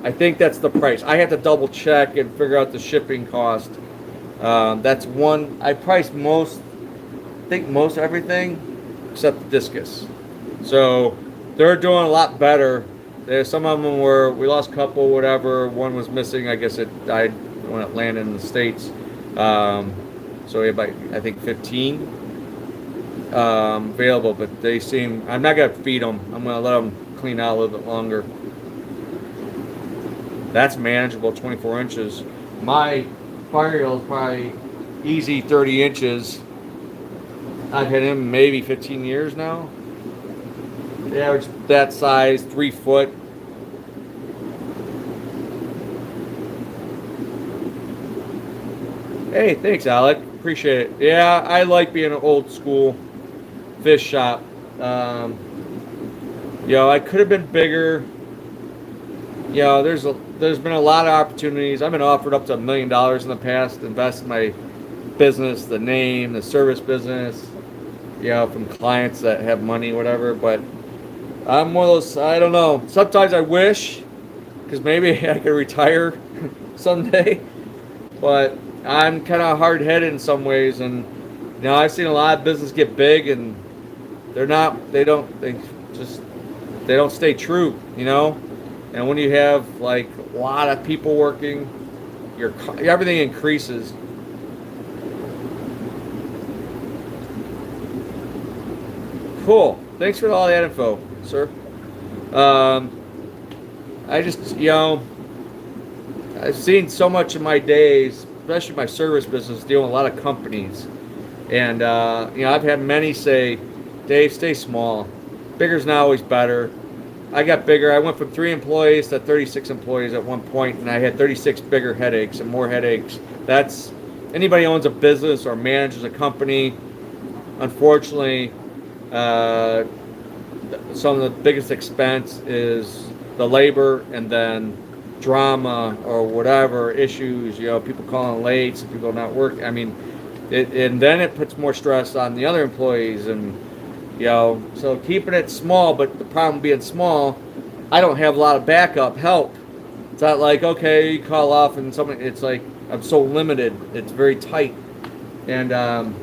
I think that's the price. I have to double check and figure out the shipping cost. That's one. I priced most everything except the discus. So they're doing a lot better. There's some of them we lost a couple, whatever. One was missing. I guess it died when it landed in the States. So we have like, I think 15 available, but I'm not going to feed them. I'm going to let them clean out a little bit longer. That's manageable, 24 inches. My fire eel is probably easy 30 inches. I've had him maybe 15 years now. The average that size, 3 foot. Hey, thanks, Alec. Appreciate it. Yeah, I like being an old school fish shop. You know, I could have been bigger. You know, there's been a lot of opportunities. I've been offered up to $1 million in the past to invest in my business, the name, the service business, you know, from clients that have money, whatever. But I'm one of those, I don't know. Sometimes I wish, because maybe I could retire someday. But I'm kind of hard-headed in some ways, and you know, I've seen a lot of business get big, and they don't stay true, you know. And when you have like a lot of people working, everything increases. Cool. Thanks for all that info, sir. I just, you know, I've seen so much in my days especially my service business, dealing with a lot of companies. And, I've had many say, Dave, stay small. Bigger's not always better. I got bigger. I went from 3 employees to 36 employees at one point, and I had 36 bigger headaches and more headaches. That's anybody owns a business or manages a company. Unfortunately, some of the biggest expense is the labor, and then drama or whatever issues. People calling late, some people not working. I mean, and then it puts more stress on the other employees, and so keeping it small. But the problem being small, I don't have a lot of backup help. It's not like, okay, you call off and something. It's like I'm so limited. It's very tight, and I'm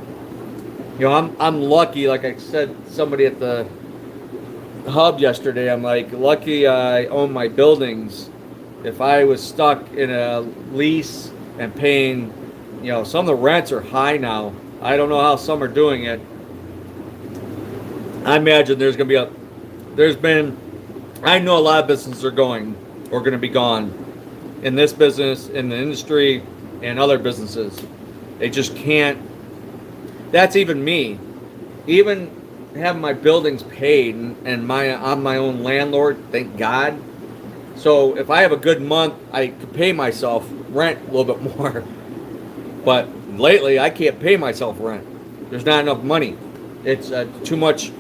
lucky. Like I said, somebody at the hub yesterday, I'm like, lucky I own my buildings. If I was stuck in a lease and paying, some of the rents are high now. I don't know how some are doing it. I imagine I know a lot of businesses are going to be gone in this business, in the industry, and other businesses. They just can't. That's even me. Even having my buildings paid, and I'm my own landlord, thank God. So if I have a good month, I could pay myself rent a little bit more. But lately, I can't pay myself rent. There's not enough money. It's too much.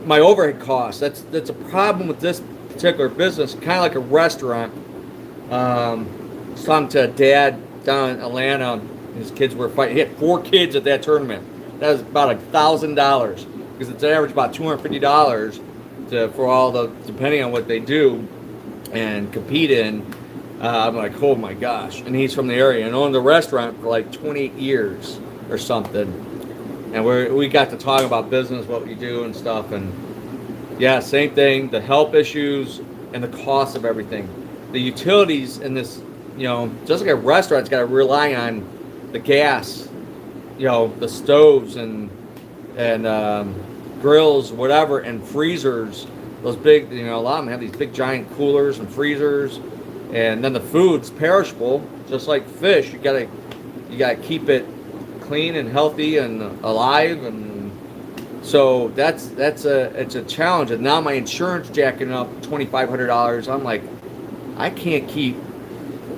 My overhead costs. That's a problem with this particular business. Kind of like a restaurant. I was talking to a dad down in Atlanta. His kids were fighting. He had 4 kids at that tournament. That was about $1,000 because it's average about $250 for all the, depending on what they do and compete in. I'm like, oh my gosh. And he's from the area and owned the restaurant for like 28 years or something. And we got to talk about business, what we do and stuff. And yeah, same thing, the help issues and the cost of everything. The utilities in this, just like a restaurant's got to rely on the gas, the stoves and grills, whatever, and freezers. Those big, a lot of them have these big giant coolers and freezers. And then the food's perishable, just like fish. You gotta keep it clean and healthy and alive, and so it's a challenge. And now my insurance jacking up $2,500. I'm like, I can't keep.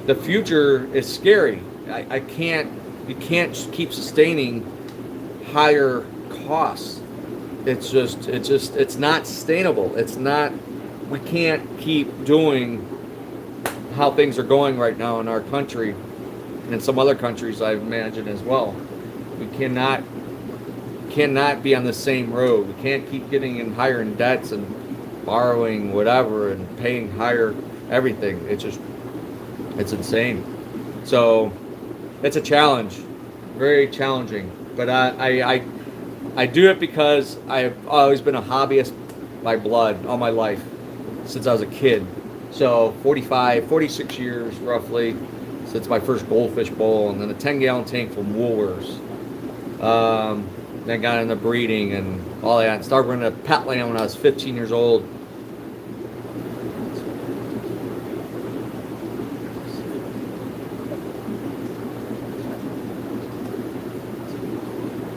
The future is scary. I can't. You can't keep sustaining higher costs. It's not sustainable. It's not. We can't keep doing how things are going right now in our country and some other countries, I imagine, as well. We cannot be on the same road. We can't keep getting in higher in debts and borrowing whatever and paying higher everything. It's insane. So it's a challenge, very challenging. But I do it because I've always been a hobbyist by blood all my life since I was a kid. So 46 years roughly since my first Goldfish Bowl, and then a 10-gallon tank from Woolworths. Then got into breeding and all that. And started running a pet land when I was 15 years old.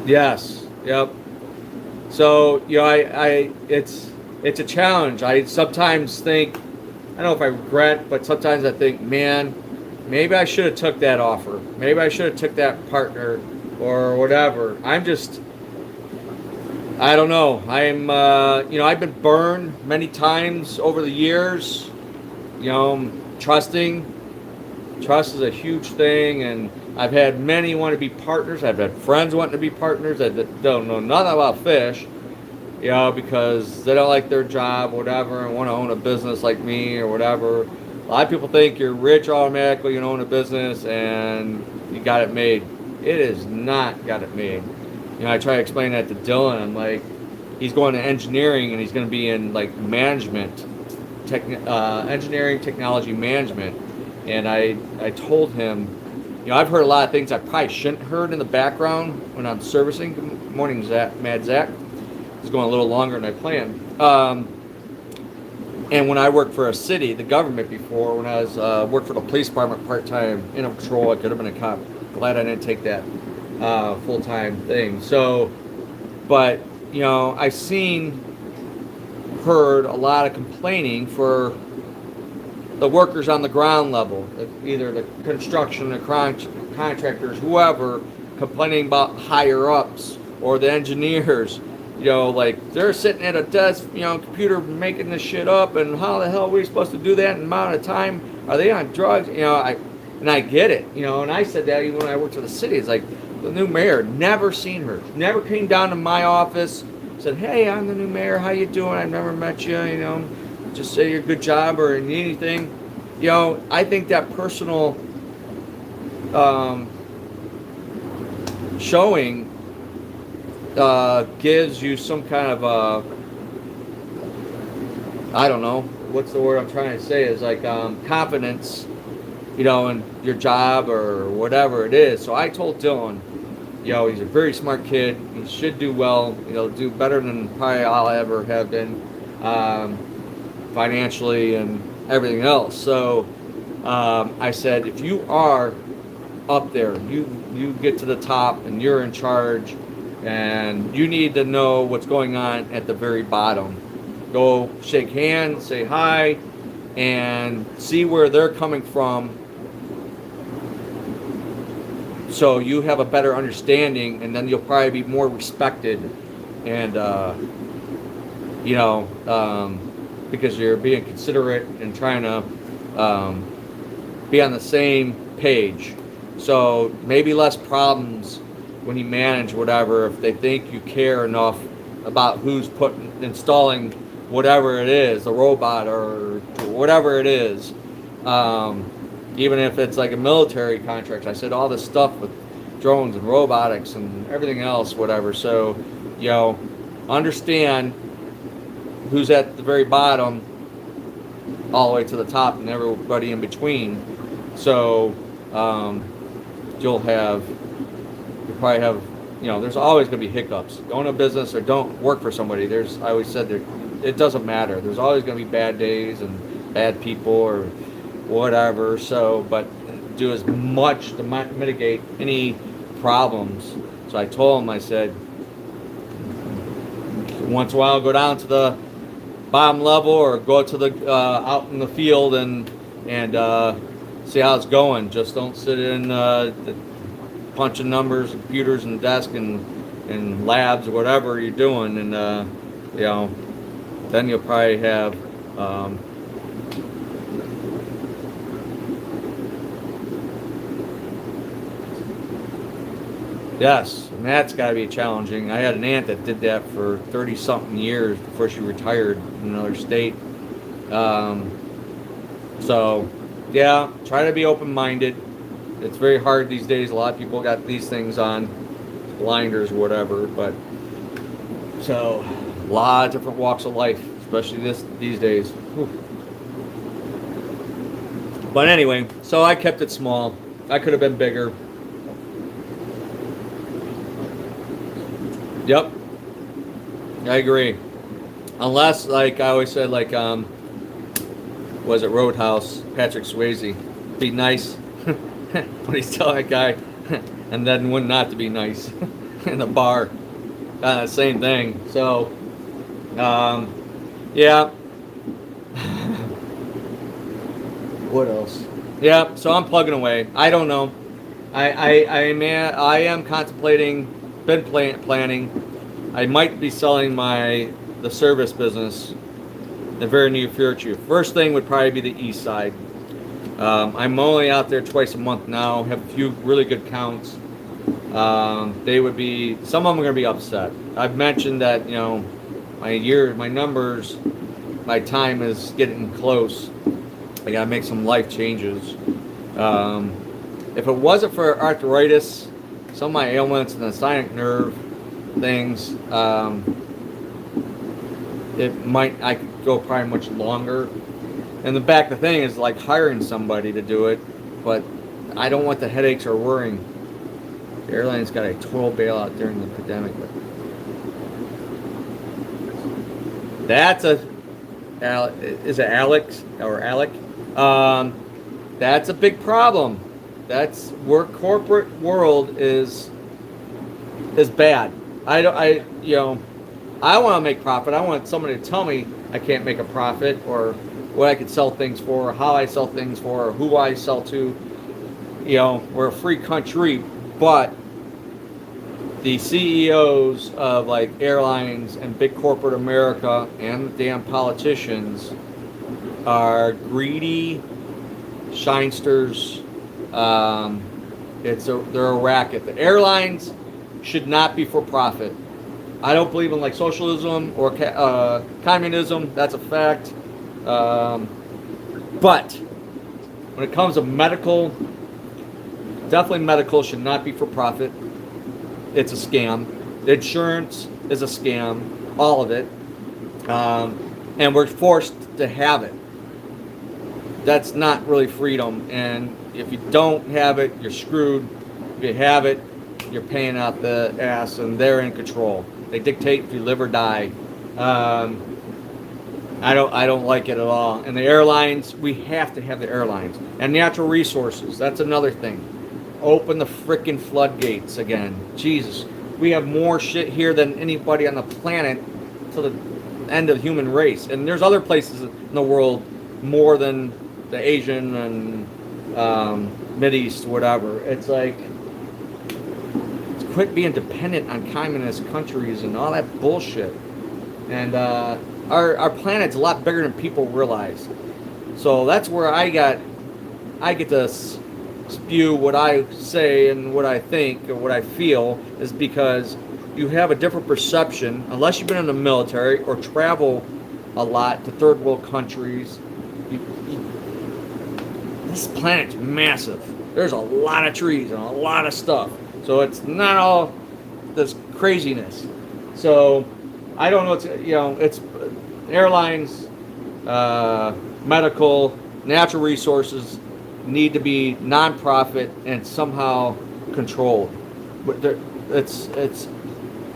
Yes. Yep. So it's a challenge. I sometimes think, I don't know if I regret, but sometimes I think, man, maybe I should have took that offer. Maybe I should have took that partner or whatever. I don't know. I've been burned many times over the years. Trusting. Trust is a huge thing, and I've had many want to be partners. I've had friends wanting to be partners that don't know nothing about fish, because they don't like their job, whatever, and want to own a business like me or whatever. A lot of people think you're rich automatically, you own a business, and you got it made. It is not got it made. I try to explain that to Dylan. I'm like, he's going to engineering, and he's going to be in like management, engineering, technology management. And I told him, I've heard a lot of things I probably shouldn't have heard in the background when I'm servicing. Good morning, Mad Zach. It's going a little longer than I planned. And when I worked for a city, the government before, when I was worked for the police department part-time in a patrol, I could have been a cop. glad I didn't take that full-time thing. So, but you know, heard a lot of complaining for the workers on the ground level, either the construction, the contractors, whoever, complaining about higher ups or the engineers. You know, like they're sitting at a desk, you know, computer making this shit up, and how the hell are we supposed to do that in an amount of time? Are they on drugs? You know, I get it, you know, and I said that even when I worked for the city. It's like the new mayor, never seen her, never came down to my office, said, hey, I'm the new mayor, how you doing? I've never met you, you know, just say you're a good job or need anything. You know, I think that personal showing gives you some kind of I don't know what's the word I'm trying to say, is like confidence, you know, in your job or whatever it is. So I told Dylan, you know, he's a very smart kid, he should do well, he'll do better than probably I'll ever have been financially and everything else. So I said, if you are up there, you get to the top and you're in charge, and you need to know what's going on at the very bottom. Go shake hands, say hi, and see where they're coming from, so you have a better understanding, and then you'll probably be more respected, and you know, because you're being considerate and trying to be on the same page. So maybe less problems when you manage whatever, if they think you care enough about who's installing whatever it is, a robot or whatever it is. Even if it's like a military contract, I said all this stuff with drones and robotics and everything else, whatever. So, you know, understand who's at the very bottom all the way to the top and everybody in between. So you'll probably have, you know, there's always going to be hiccups. Own a business or don't work for somebody. I always said it doesn't matter. There's always going to be bad days and bad people or whatever. So, but do as much to mitigate any problems. So I told him, I said, once in a while, go down to the bottom level or go to the out in the field and see how it's going. Just don't sit in punching numbers, computers, and desk and labs or whatever you're doing, and you know, then you'll probably have yes, and that's got to be challenging. I had an aunt that did that for 30-something years before she retired in another state. So, yeah, try to be open-minded. It's very hard these days. A lot of people got these things on, blinders, whatever. But so, a lot of different walks of life, especially these days. Whew. But anyway, so I kept it small. I could have been bigger. Yep, I agree. Unless, like I always said, like was it Roadhouse? Patrick Swayze, be nice when he's telling that guy, and then when not to be nice in the bar. Same thing. So, yeah. What else? Yeah. So I'm plugging away. I don't know. I am contemplating. Been planning. I might be selling the service business in the very near future. First thing would probably be the east side. I'm only out there twice a month now. Have a few really good counts. They would be, some of them are going to be upset. I've mentioned that, you know, my numbers, my time is getting close. I got to make some life changes. If it wasn't for arthritis, some of my ailments and the sciatic nerve things, I could go probably much longer. And the thing is like hiring somebody to do it, but I don't want the headaches or worrying. The airline's got a total bailout during the pandemic. But that's is it Alex or Alec? That's a big problem. That's where corporate world is bad. I don't. I you know. I want to make profit. I want somebody to tell me I can't make a profit, or what I could sell things for, or how I sell things for, or who I sell to. We're a free country, but the CEOs of like airlines and big corporate America and the damn politicians are greedy shinesters. They're a racket. The airlines should not be for profit. I don't believe in like socialism or communism. That's a fact. But when it comes to medical, definitely medical should not be for profit. It's a scam. The insurance is a scam. All of it. And we're forced to have it. That's not really freedom. And if you don't have it, you're screwed. If you have it, you're paying out the ass, and they're in control. They dictate if you live or die. I don't like it at all. And the airlines, we have to have the airlines. And natural resources, that's another thing. Open the frickin' floodgates again. Jesus, we have more shit here than anybody on the planet till the end of the human race. And there's other places in the world more than the Asian and Mideast, whatever. It's like, quit being dependent on communist countries and all that bullshit. And our planet's a lot bigger than people realize. So that's where I get to spew what I say and what I think or what I feel, is because you have a different perception unless you've been in the military or travel a lot to third world countries. This planet's massive. There's a lot of trees and a lot of stuff. So it's not all this craziness. So I don't know. It's airlines, medical, natural resources need to be non-profit and somehow controlled. It's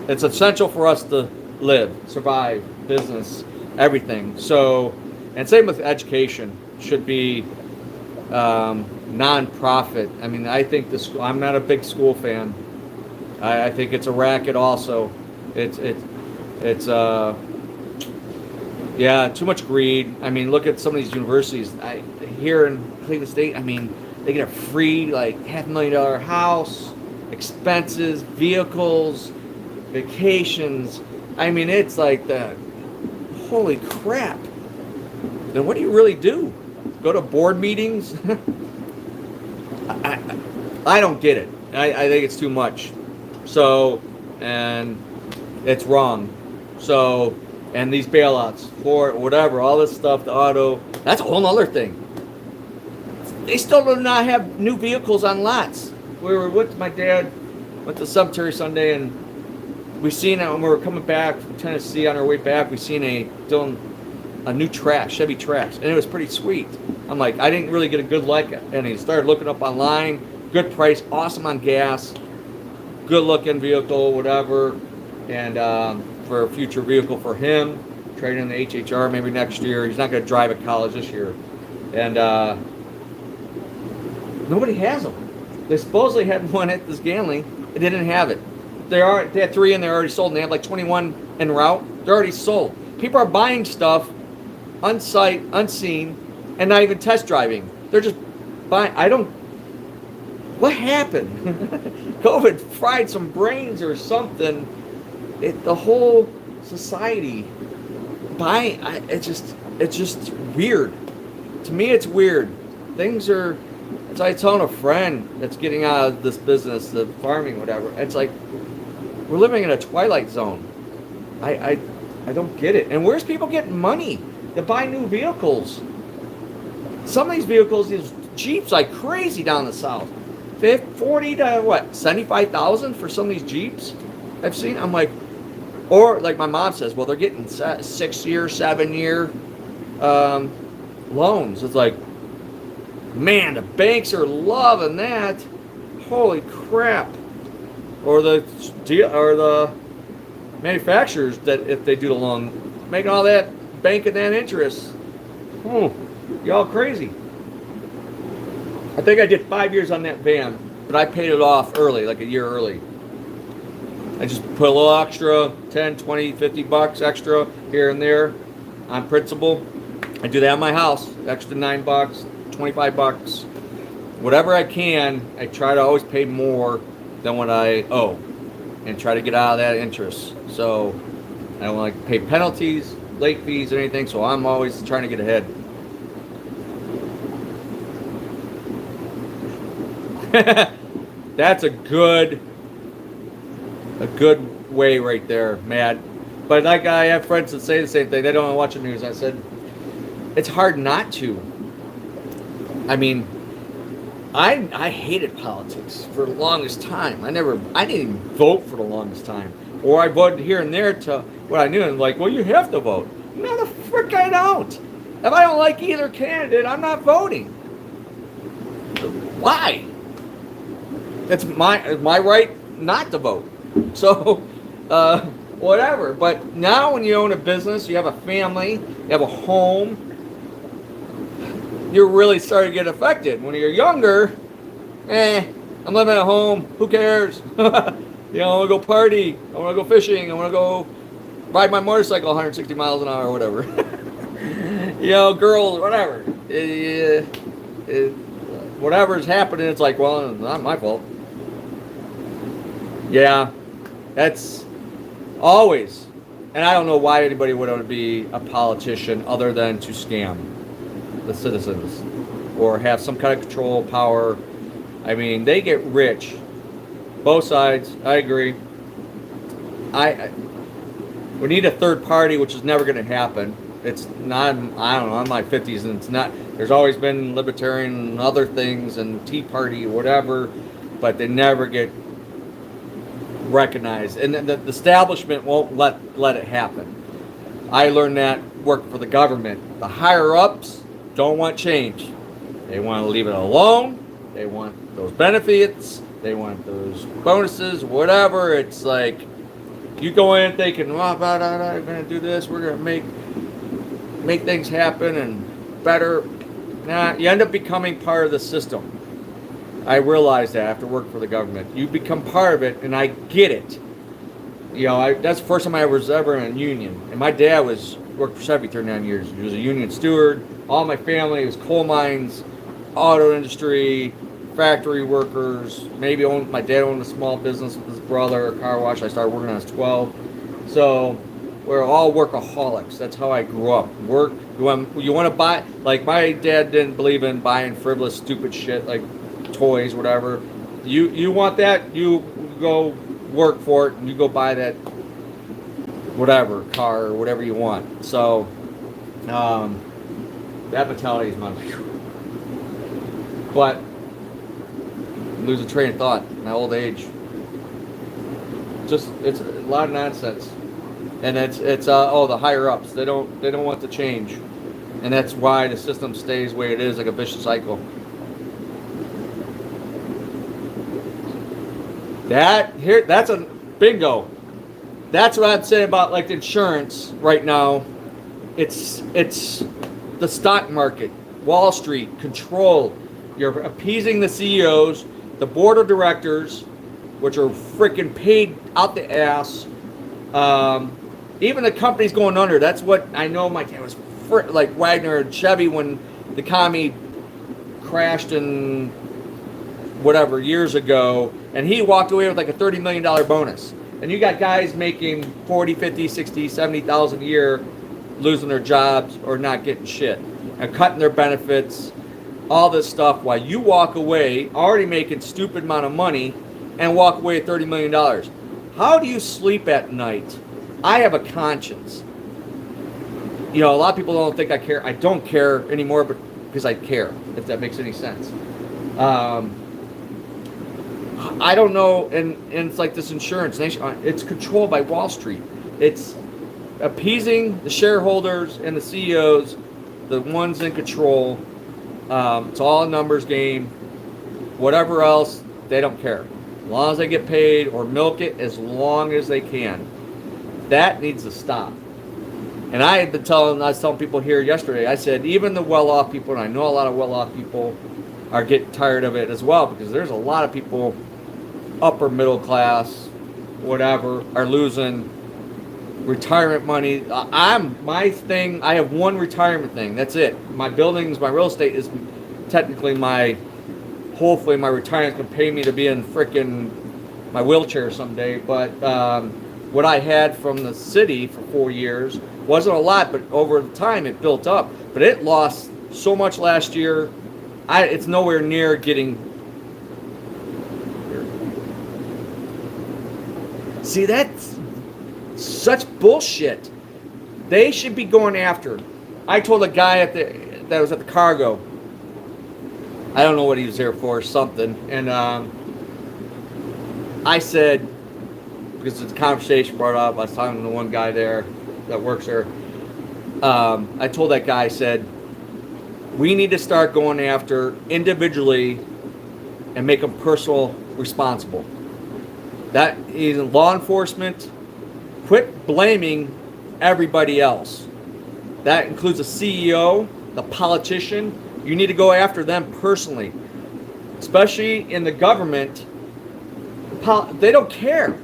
essential for us to live, survive, business, everything. So, and same with education, should be non-profit. I mean, I think I'm not a big school fan. I think it's a racket also. It's too much greed. I mean, look at some of these universities. Here in Cleveland State, I mean, they get a free like $500,000 house, expenses, vehicles, vacations. I mean, it's like holy crap. Then what do you really do? Go to board meetings? I don't get it. I think it's too much. So, and it's wrong. So, and these bailouts, for whatever, all this stuff, the auto, that's a whole other thing. They still do not have new vehicles on lots. We were with my dad, went to the cemetery Sunday, and we seen it when we were coming back from Tennessee. On our way back, we seen a new Trax, Chevy Trax, and it was pretty sweet. I'm like, I didn't really get a good look at it. And he started looking up online, good price, awesome on gas, good looking vehicle, whatever, and for a future vehicle for him, trading in the HHR maybe next year. He's not going to drive at college this year. And nobody has them. They supposedly had one at this Ganley. They didn't have it. They had 3 and they're already sold, and they have like 21 en route. They're already sold. People are buying stuff unsight, unseen, and not even test driving. They're just buying. What happened? COVID fried some brains or something. The whole society buying. It's just weird. To me, it's weird. Things are. It's like telling a friend that's getting out of this business, the farming, whatever. It's like we're living in a twilight zone. I don't get it. And where's people getting money to buy new vehicles? Some of these vehicles, these Jeeps, like crazy down the south. 40 to what? 75,000 for some of these Jeeps I've seen. I'm like, or like my mom says, well, they're getting 6-year, 7-year loans. It's like, man, the banks are loving that. Holy crap! Or the manufacturers that if they do the loan, making all that banking that interest. Y'all crazy. I think I did 5 years on that van, but I paid it off early, like a year early. I just put a little extra, 10, 20, 50 bucks extra here and there on principal. I do that in my house, extra 9 bucks, 25 bucks. Whatever I can, I try to always pay more than what I owe and try to get out of that interest. So I don't like to pay penalties, late fees, or anything, so I'm always trying to get ahead. That's a good way right there, Matt. But like I have friends that say the same thing. They don't want to watch the news. I said, it's hard not to. I mean, I hated politics for the longest time. I didn't even vote for the longest time. Or I voted here and there to what I knew. And like, well, you have to vote. No, the frick I don't. If I don't like either candidate, I'm not voting. Why? It's my right not to vote. So, whatever. But now when you own a business, you have a family, you have a home, you're really starting to get affected. When you're younger, I'm living at home, who cares? I want to go party, I want to go fishing, I want to go ride my motorcycle 160 miles an hour or whatever. Girls, whatever. Whatever's happening, it's like, well, it's not my fault. Yeah, that's always. And I don't know why anybody would want to be a politician other than to scam the citizens or have some kind of control, power. I mean, they get rich. Both sides, I agree. We need a third party, which is never going to happen. It's not, I don't know, I'm in my 50s, and it's not, there's always been libertarian and other things and Tea Party or whatever, but they never get recognized. And the establishment won't let it happen. I learned that working for the government. The higher-ups don't want change. They want to leave it alone. They want those benefits. They want those bonuses, whatever. It's like, you go in thinking, we're going to do this, we're going to make things happen and better. Nah, you end up becoming part of the system. I realized that after working for the government. You become part of it, and I get it. That's the first time I was ever in a union. And my dad worked for Chevy 39 years. He was a union steward. All my family was coal mines, auto industry, factory workers. My dad owned a small business with his brother, a car wash. I started working when I was 12. So we're all workaholics. That's how I grew up. Work. You want to buy, like my dad didn't believe in buying frivolous, stupid shit like toys, whatever. You want that, you go work for it and you go buy that whatever car or whatever you want. So that mentality is mine. But lose a train of thought in my old age. It's a lot of nonsense. And it's the higher ups, they don't want to change. And that's why the system stays the way it is, like a vicious cycle. That's a bingo. That's what I'm saying about like insurance right now. It's the stock market, Wall Street, control. You're appeasing the CEOs, the board of directors, which are freaking paid out the ass. Even the company's going under. That's what I know. It was like Wagner and Chevy when the economy crashed in whatever years ago, and he walked away with like a $30 million bonus. And you got guys making 40, 50, 60, 70,000 a year losing their jobs or not getting shit and cutting their benefits, all this stuff, while you walk away already making stupid amount of money and walk away at $30 million. How do you sleep at night? I have a conscience. A lot of people don't think I care. I don't care anymore, but because I care, if that makes any sense. I don't know, and it's like this insurance nation. It's controlled by Wall Street. It's appeasing the shareholders and the CEOs, the ones in control. It's all a numbers game. Whatever else, they don't care. As long as they get paid or milk it as long as they can. That needs to stop. And I was telling people here yesterday, I said, even the well-off people, and I know a lot of well-off people, are getting tired of it as well, because there's a lot of people, upper middle class, whatever, are losing retirement money. I have one retirement thing. That's it. My buildings, my real estate is technically hopefully my retirement can pay me to be in frickin' my wheelchair someday. But what I had from the city for 4 years wasn't a lot, but over time it built up. But it lost so much last year. It's nowhere near getting. See, that's such bullshit. They should be going after. I told a guy that was at the cargo. I don't know what he was there for, something. And I said, because the conversation brought up, I was talking to one guy there that works there. I told that guy, I said, we need to start going after individually and make them personal responsible. That is law enforcement. Quit blaming everybody else. That includes the CEO, the politician. You need to go after them personally. Especially in the government, they don't care.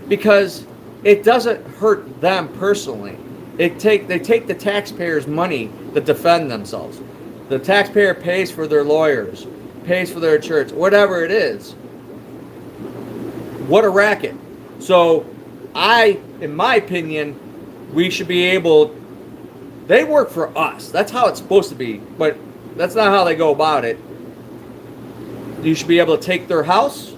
Because it doesn't hurt them personally. They take the taxpayers' money to defend themselves. The taxpayer pays for their lawyers, pays for their insurance, whatever it is. What a racket. So in my opinion, we should be able, they work for us. That's how it's supposed to be, but that's not how they go about it. You should be able to take their house,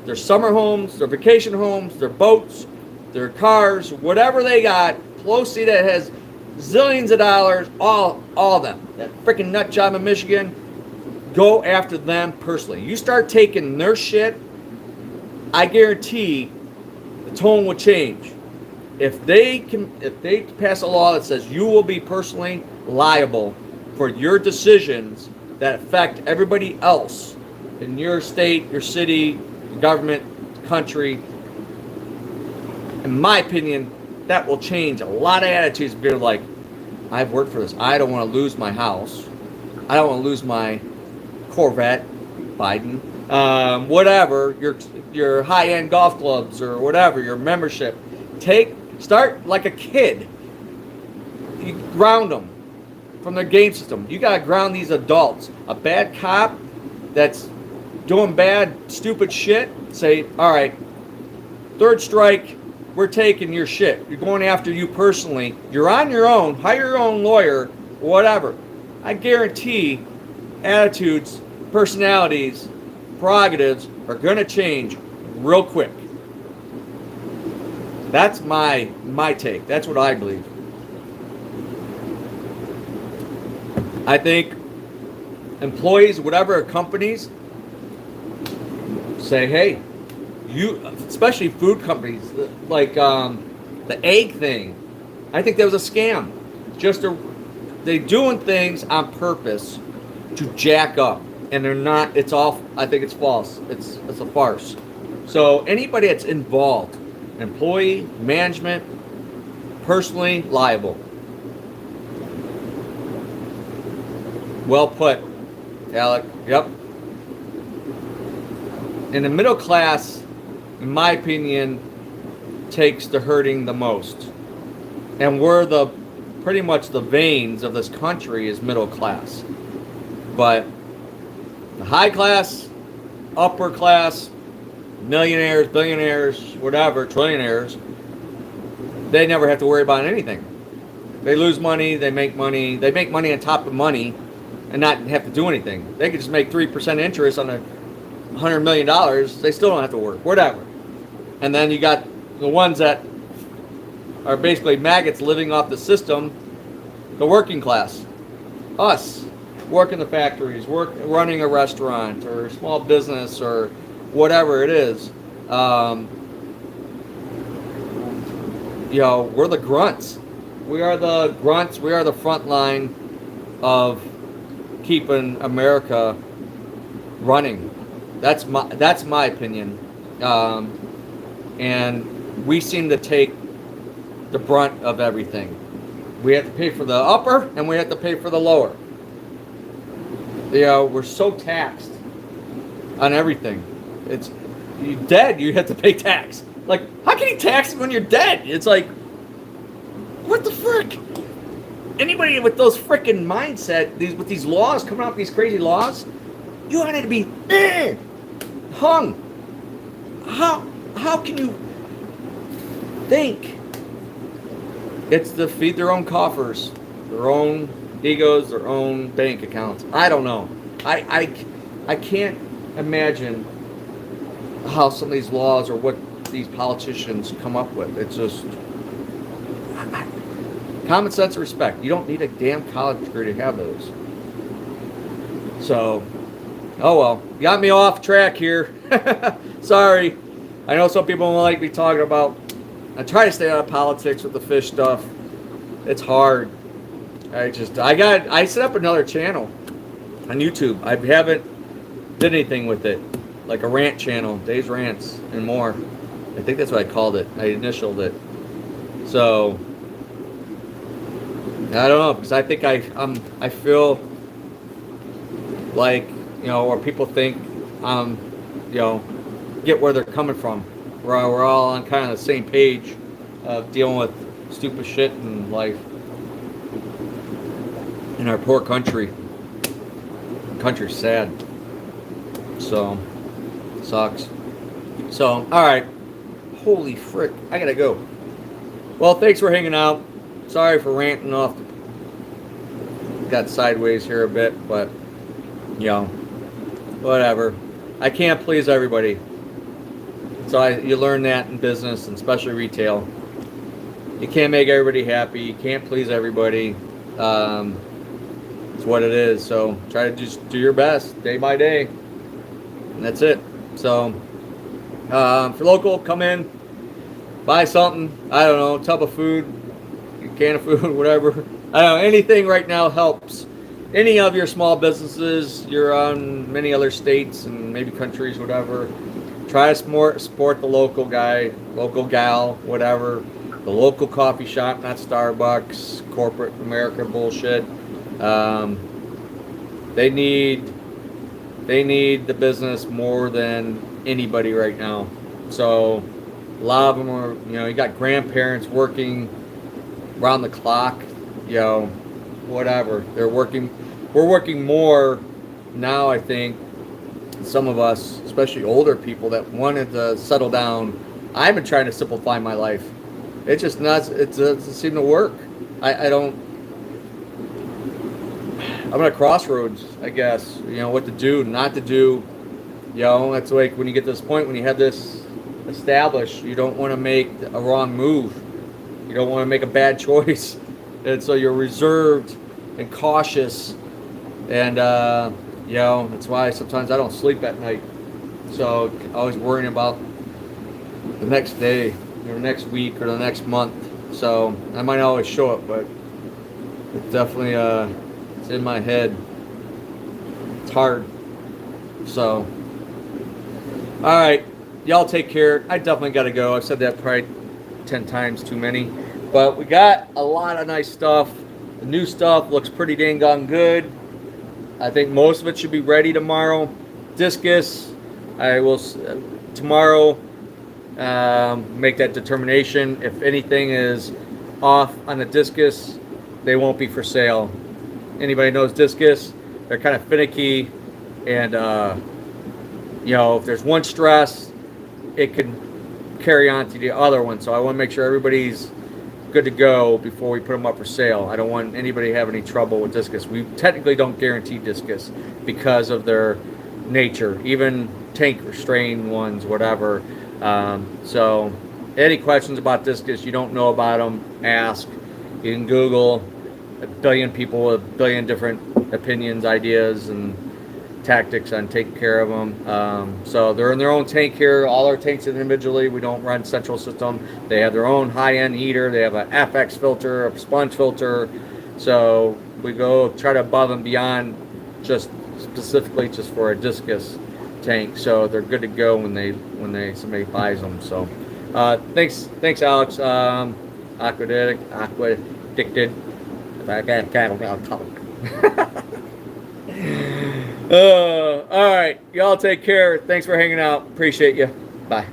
their summer homes, their vacation homes, their boats, their cars, whatever they got, Pelosi that has zillions of dollars, all of them. That freaking nut job in Michigan, go after them personally. You start taking their shit, I guarantee the tone will change. If they pass a law that says you will be personally liable for your decisions that affect everybody else in your state, your city, your government, country, in my opinion, that will change a lot of attitudes. People are like, I've worked for this. I don't want to lose my house. I don't want to lose my Corvette, Biden, whatever, your high-end golf clubs or whatever, your membership. Start like a kid. You ground them from their game system. You got to ground these adults. A bad cop that's doing bad, stupid shit, say, all right, third strike, we're taking your shit. You're going after you personally. You're on your own. Hire your own lawyer, whatever. I guarantee attitudes, personalities, prerogatives are going to change real quick. That's my take. That's what I believe. I think employees, whatever companies, say, hey, you, especially food companies, like the egg thing. I think that was a scam. They're doing things on purpose to jack up, and they're not. It's all. I think it's false. It's a farce. So anybody that's involved, employee, management, personally liable. Well put, Alec. Yep. And the middle class, in my opinion, takes the hurting the most. And we're pretty much the veins of this country is middle class. But the high class, upper class, millionaires, billionaires, whatever, trillionaires, they never have to worry about anything. They lose money, they make money on top of money and not have to do anything. They could just make 3% interest on $100 million, they still don't have to work, whatever. And then you got the ones that are basically maggots living off the system, the working class. Us, work in the factories, running a restaurant or a small business or whatever it is. We're the grunts. We are the grunts, we are the front line of keeping America running. That's my opinion. And we seem to take the brunt of everything. We have to pay for the upper and we have to pay for the lower. we're so taxed on everything. It's you're dead, you have to pay tax. Like, how can you tax when you're dead? It's like, what the frick? Anybody with those frickin' mindset, with these laws coming out, these crazy laws, you ought to be hung. How can you think? It's to feed their own coffers, their own egos, their own bank accounts. I don't know. I can't imagine how some of these laws or what these politicians come up with. It's just common sense and respect. You don't need a damn college degree to have those. So, oh well. Got me off track here. Sorry. I know some people don't like me talking about. I try to stay out of politics with the fish stuff. It's hard. I set up another channel on YouTube. I haven't did anything with it. Like a rant channel, Dave's Rants and More. I think that's what I called it. I initialed it. So I don't know, because I think I feel like, or people think get where they're coming from. We're all on kind of the same page of dealing with stupid shit in life in our poor country. The country's sad. So sucks. So, all right. Holy frick. I gotta go. Well, thanks for hanging out. Sorry for ranting off. Got sideways here a bit, but, whatever. I can't please everybody. So you learn that in business, and especially retail. You can't make everybody happy. You can't please everybody. It's what it is. So try to just do your best day by day. And that's it. So, for local, come in, buy something. I don't know, tub of food, a can of food, whatever. I don't know, anything right now helps. Any of your small businesses, you're on many other states and maybe countries, whatever. Try to support the local guy, local gal, whatever. The local coffee shop, not Starbucks, corporate America bullshit. They need the business more than anybody right now. So a lot of them are, you got grandparents working around the clock, whatever. We're working more now, I think, some of us, especially older people that wanted to settle down. I've been trying to simplify my life. It's just nuts. It doesn't seem to work. I'm at a crossroads, I guess. What to do, not to do. That's like when you get to this point, when you have this established, you don't want to make a wrong move. You don't want to make a bad choice. And so you're reserved and cautious. And, that's why sometimes I don't sleep at night. So always worrying about the next day or next week or the next month. So I might always show it, but it's definitely, it's in my head. It's hard. So, all right, y'all take care. I definitely got to go. I've said that probably 10 times too many, but we got a lot of nice stuff. The new stuff looks pretty dang on good. I think most of it should be ready tomorrow. Discus, I will tomorrow make that determination. If anything is off on the Discus, they won't be for sale. Anybody knows Discus? They're kind of finicky, and if there's one stress, it can carry on to the other one. So I want to make sure everybody's good to go before we put them up for sale. I don't want anybody to have any trouble with Discus. We technically don't guarantee Discus because of their nature, even tank restrained ones, whatever. So any questions about Discus, you don't know about them, ask. You can Google a billion people with a billion different opinions, ideas, and tactics on taking care of them. So they're in their own tank here. All our tanks individually. We don't run central system. They have their own high-end heater. They have an FX filter, a sponge filter. So we go try to above and beyond just specifically just for a Discus tank. So they're good to go when somebody buys them. So thanks Alex. Aqua addicted. If I got cattle, I'll talk. All right. Y'all take care. Thanks for hanging out. Appreciate you. Bye.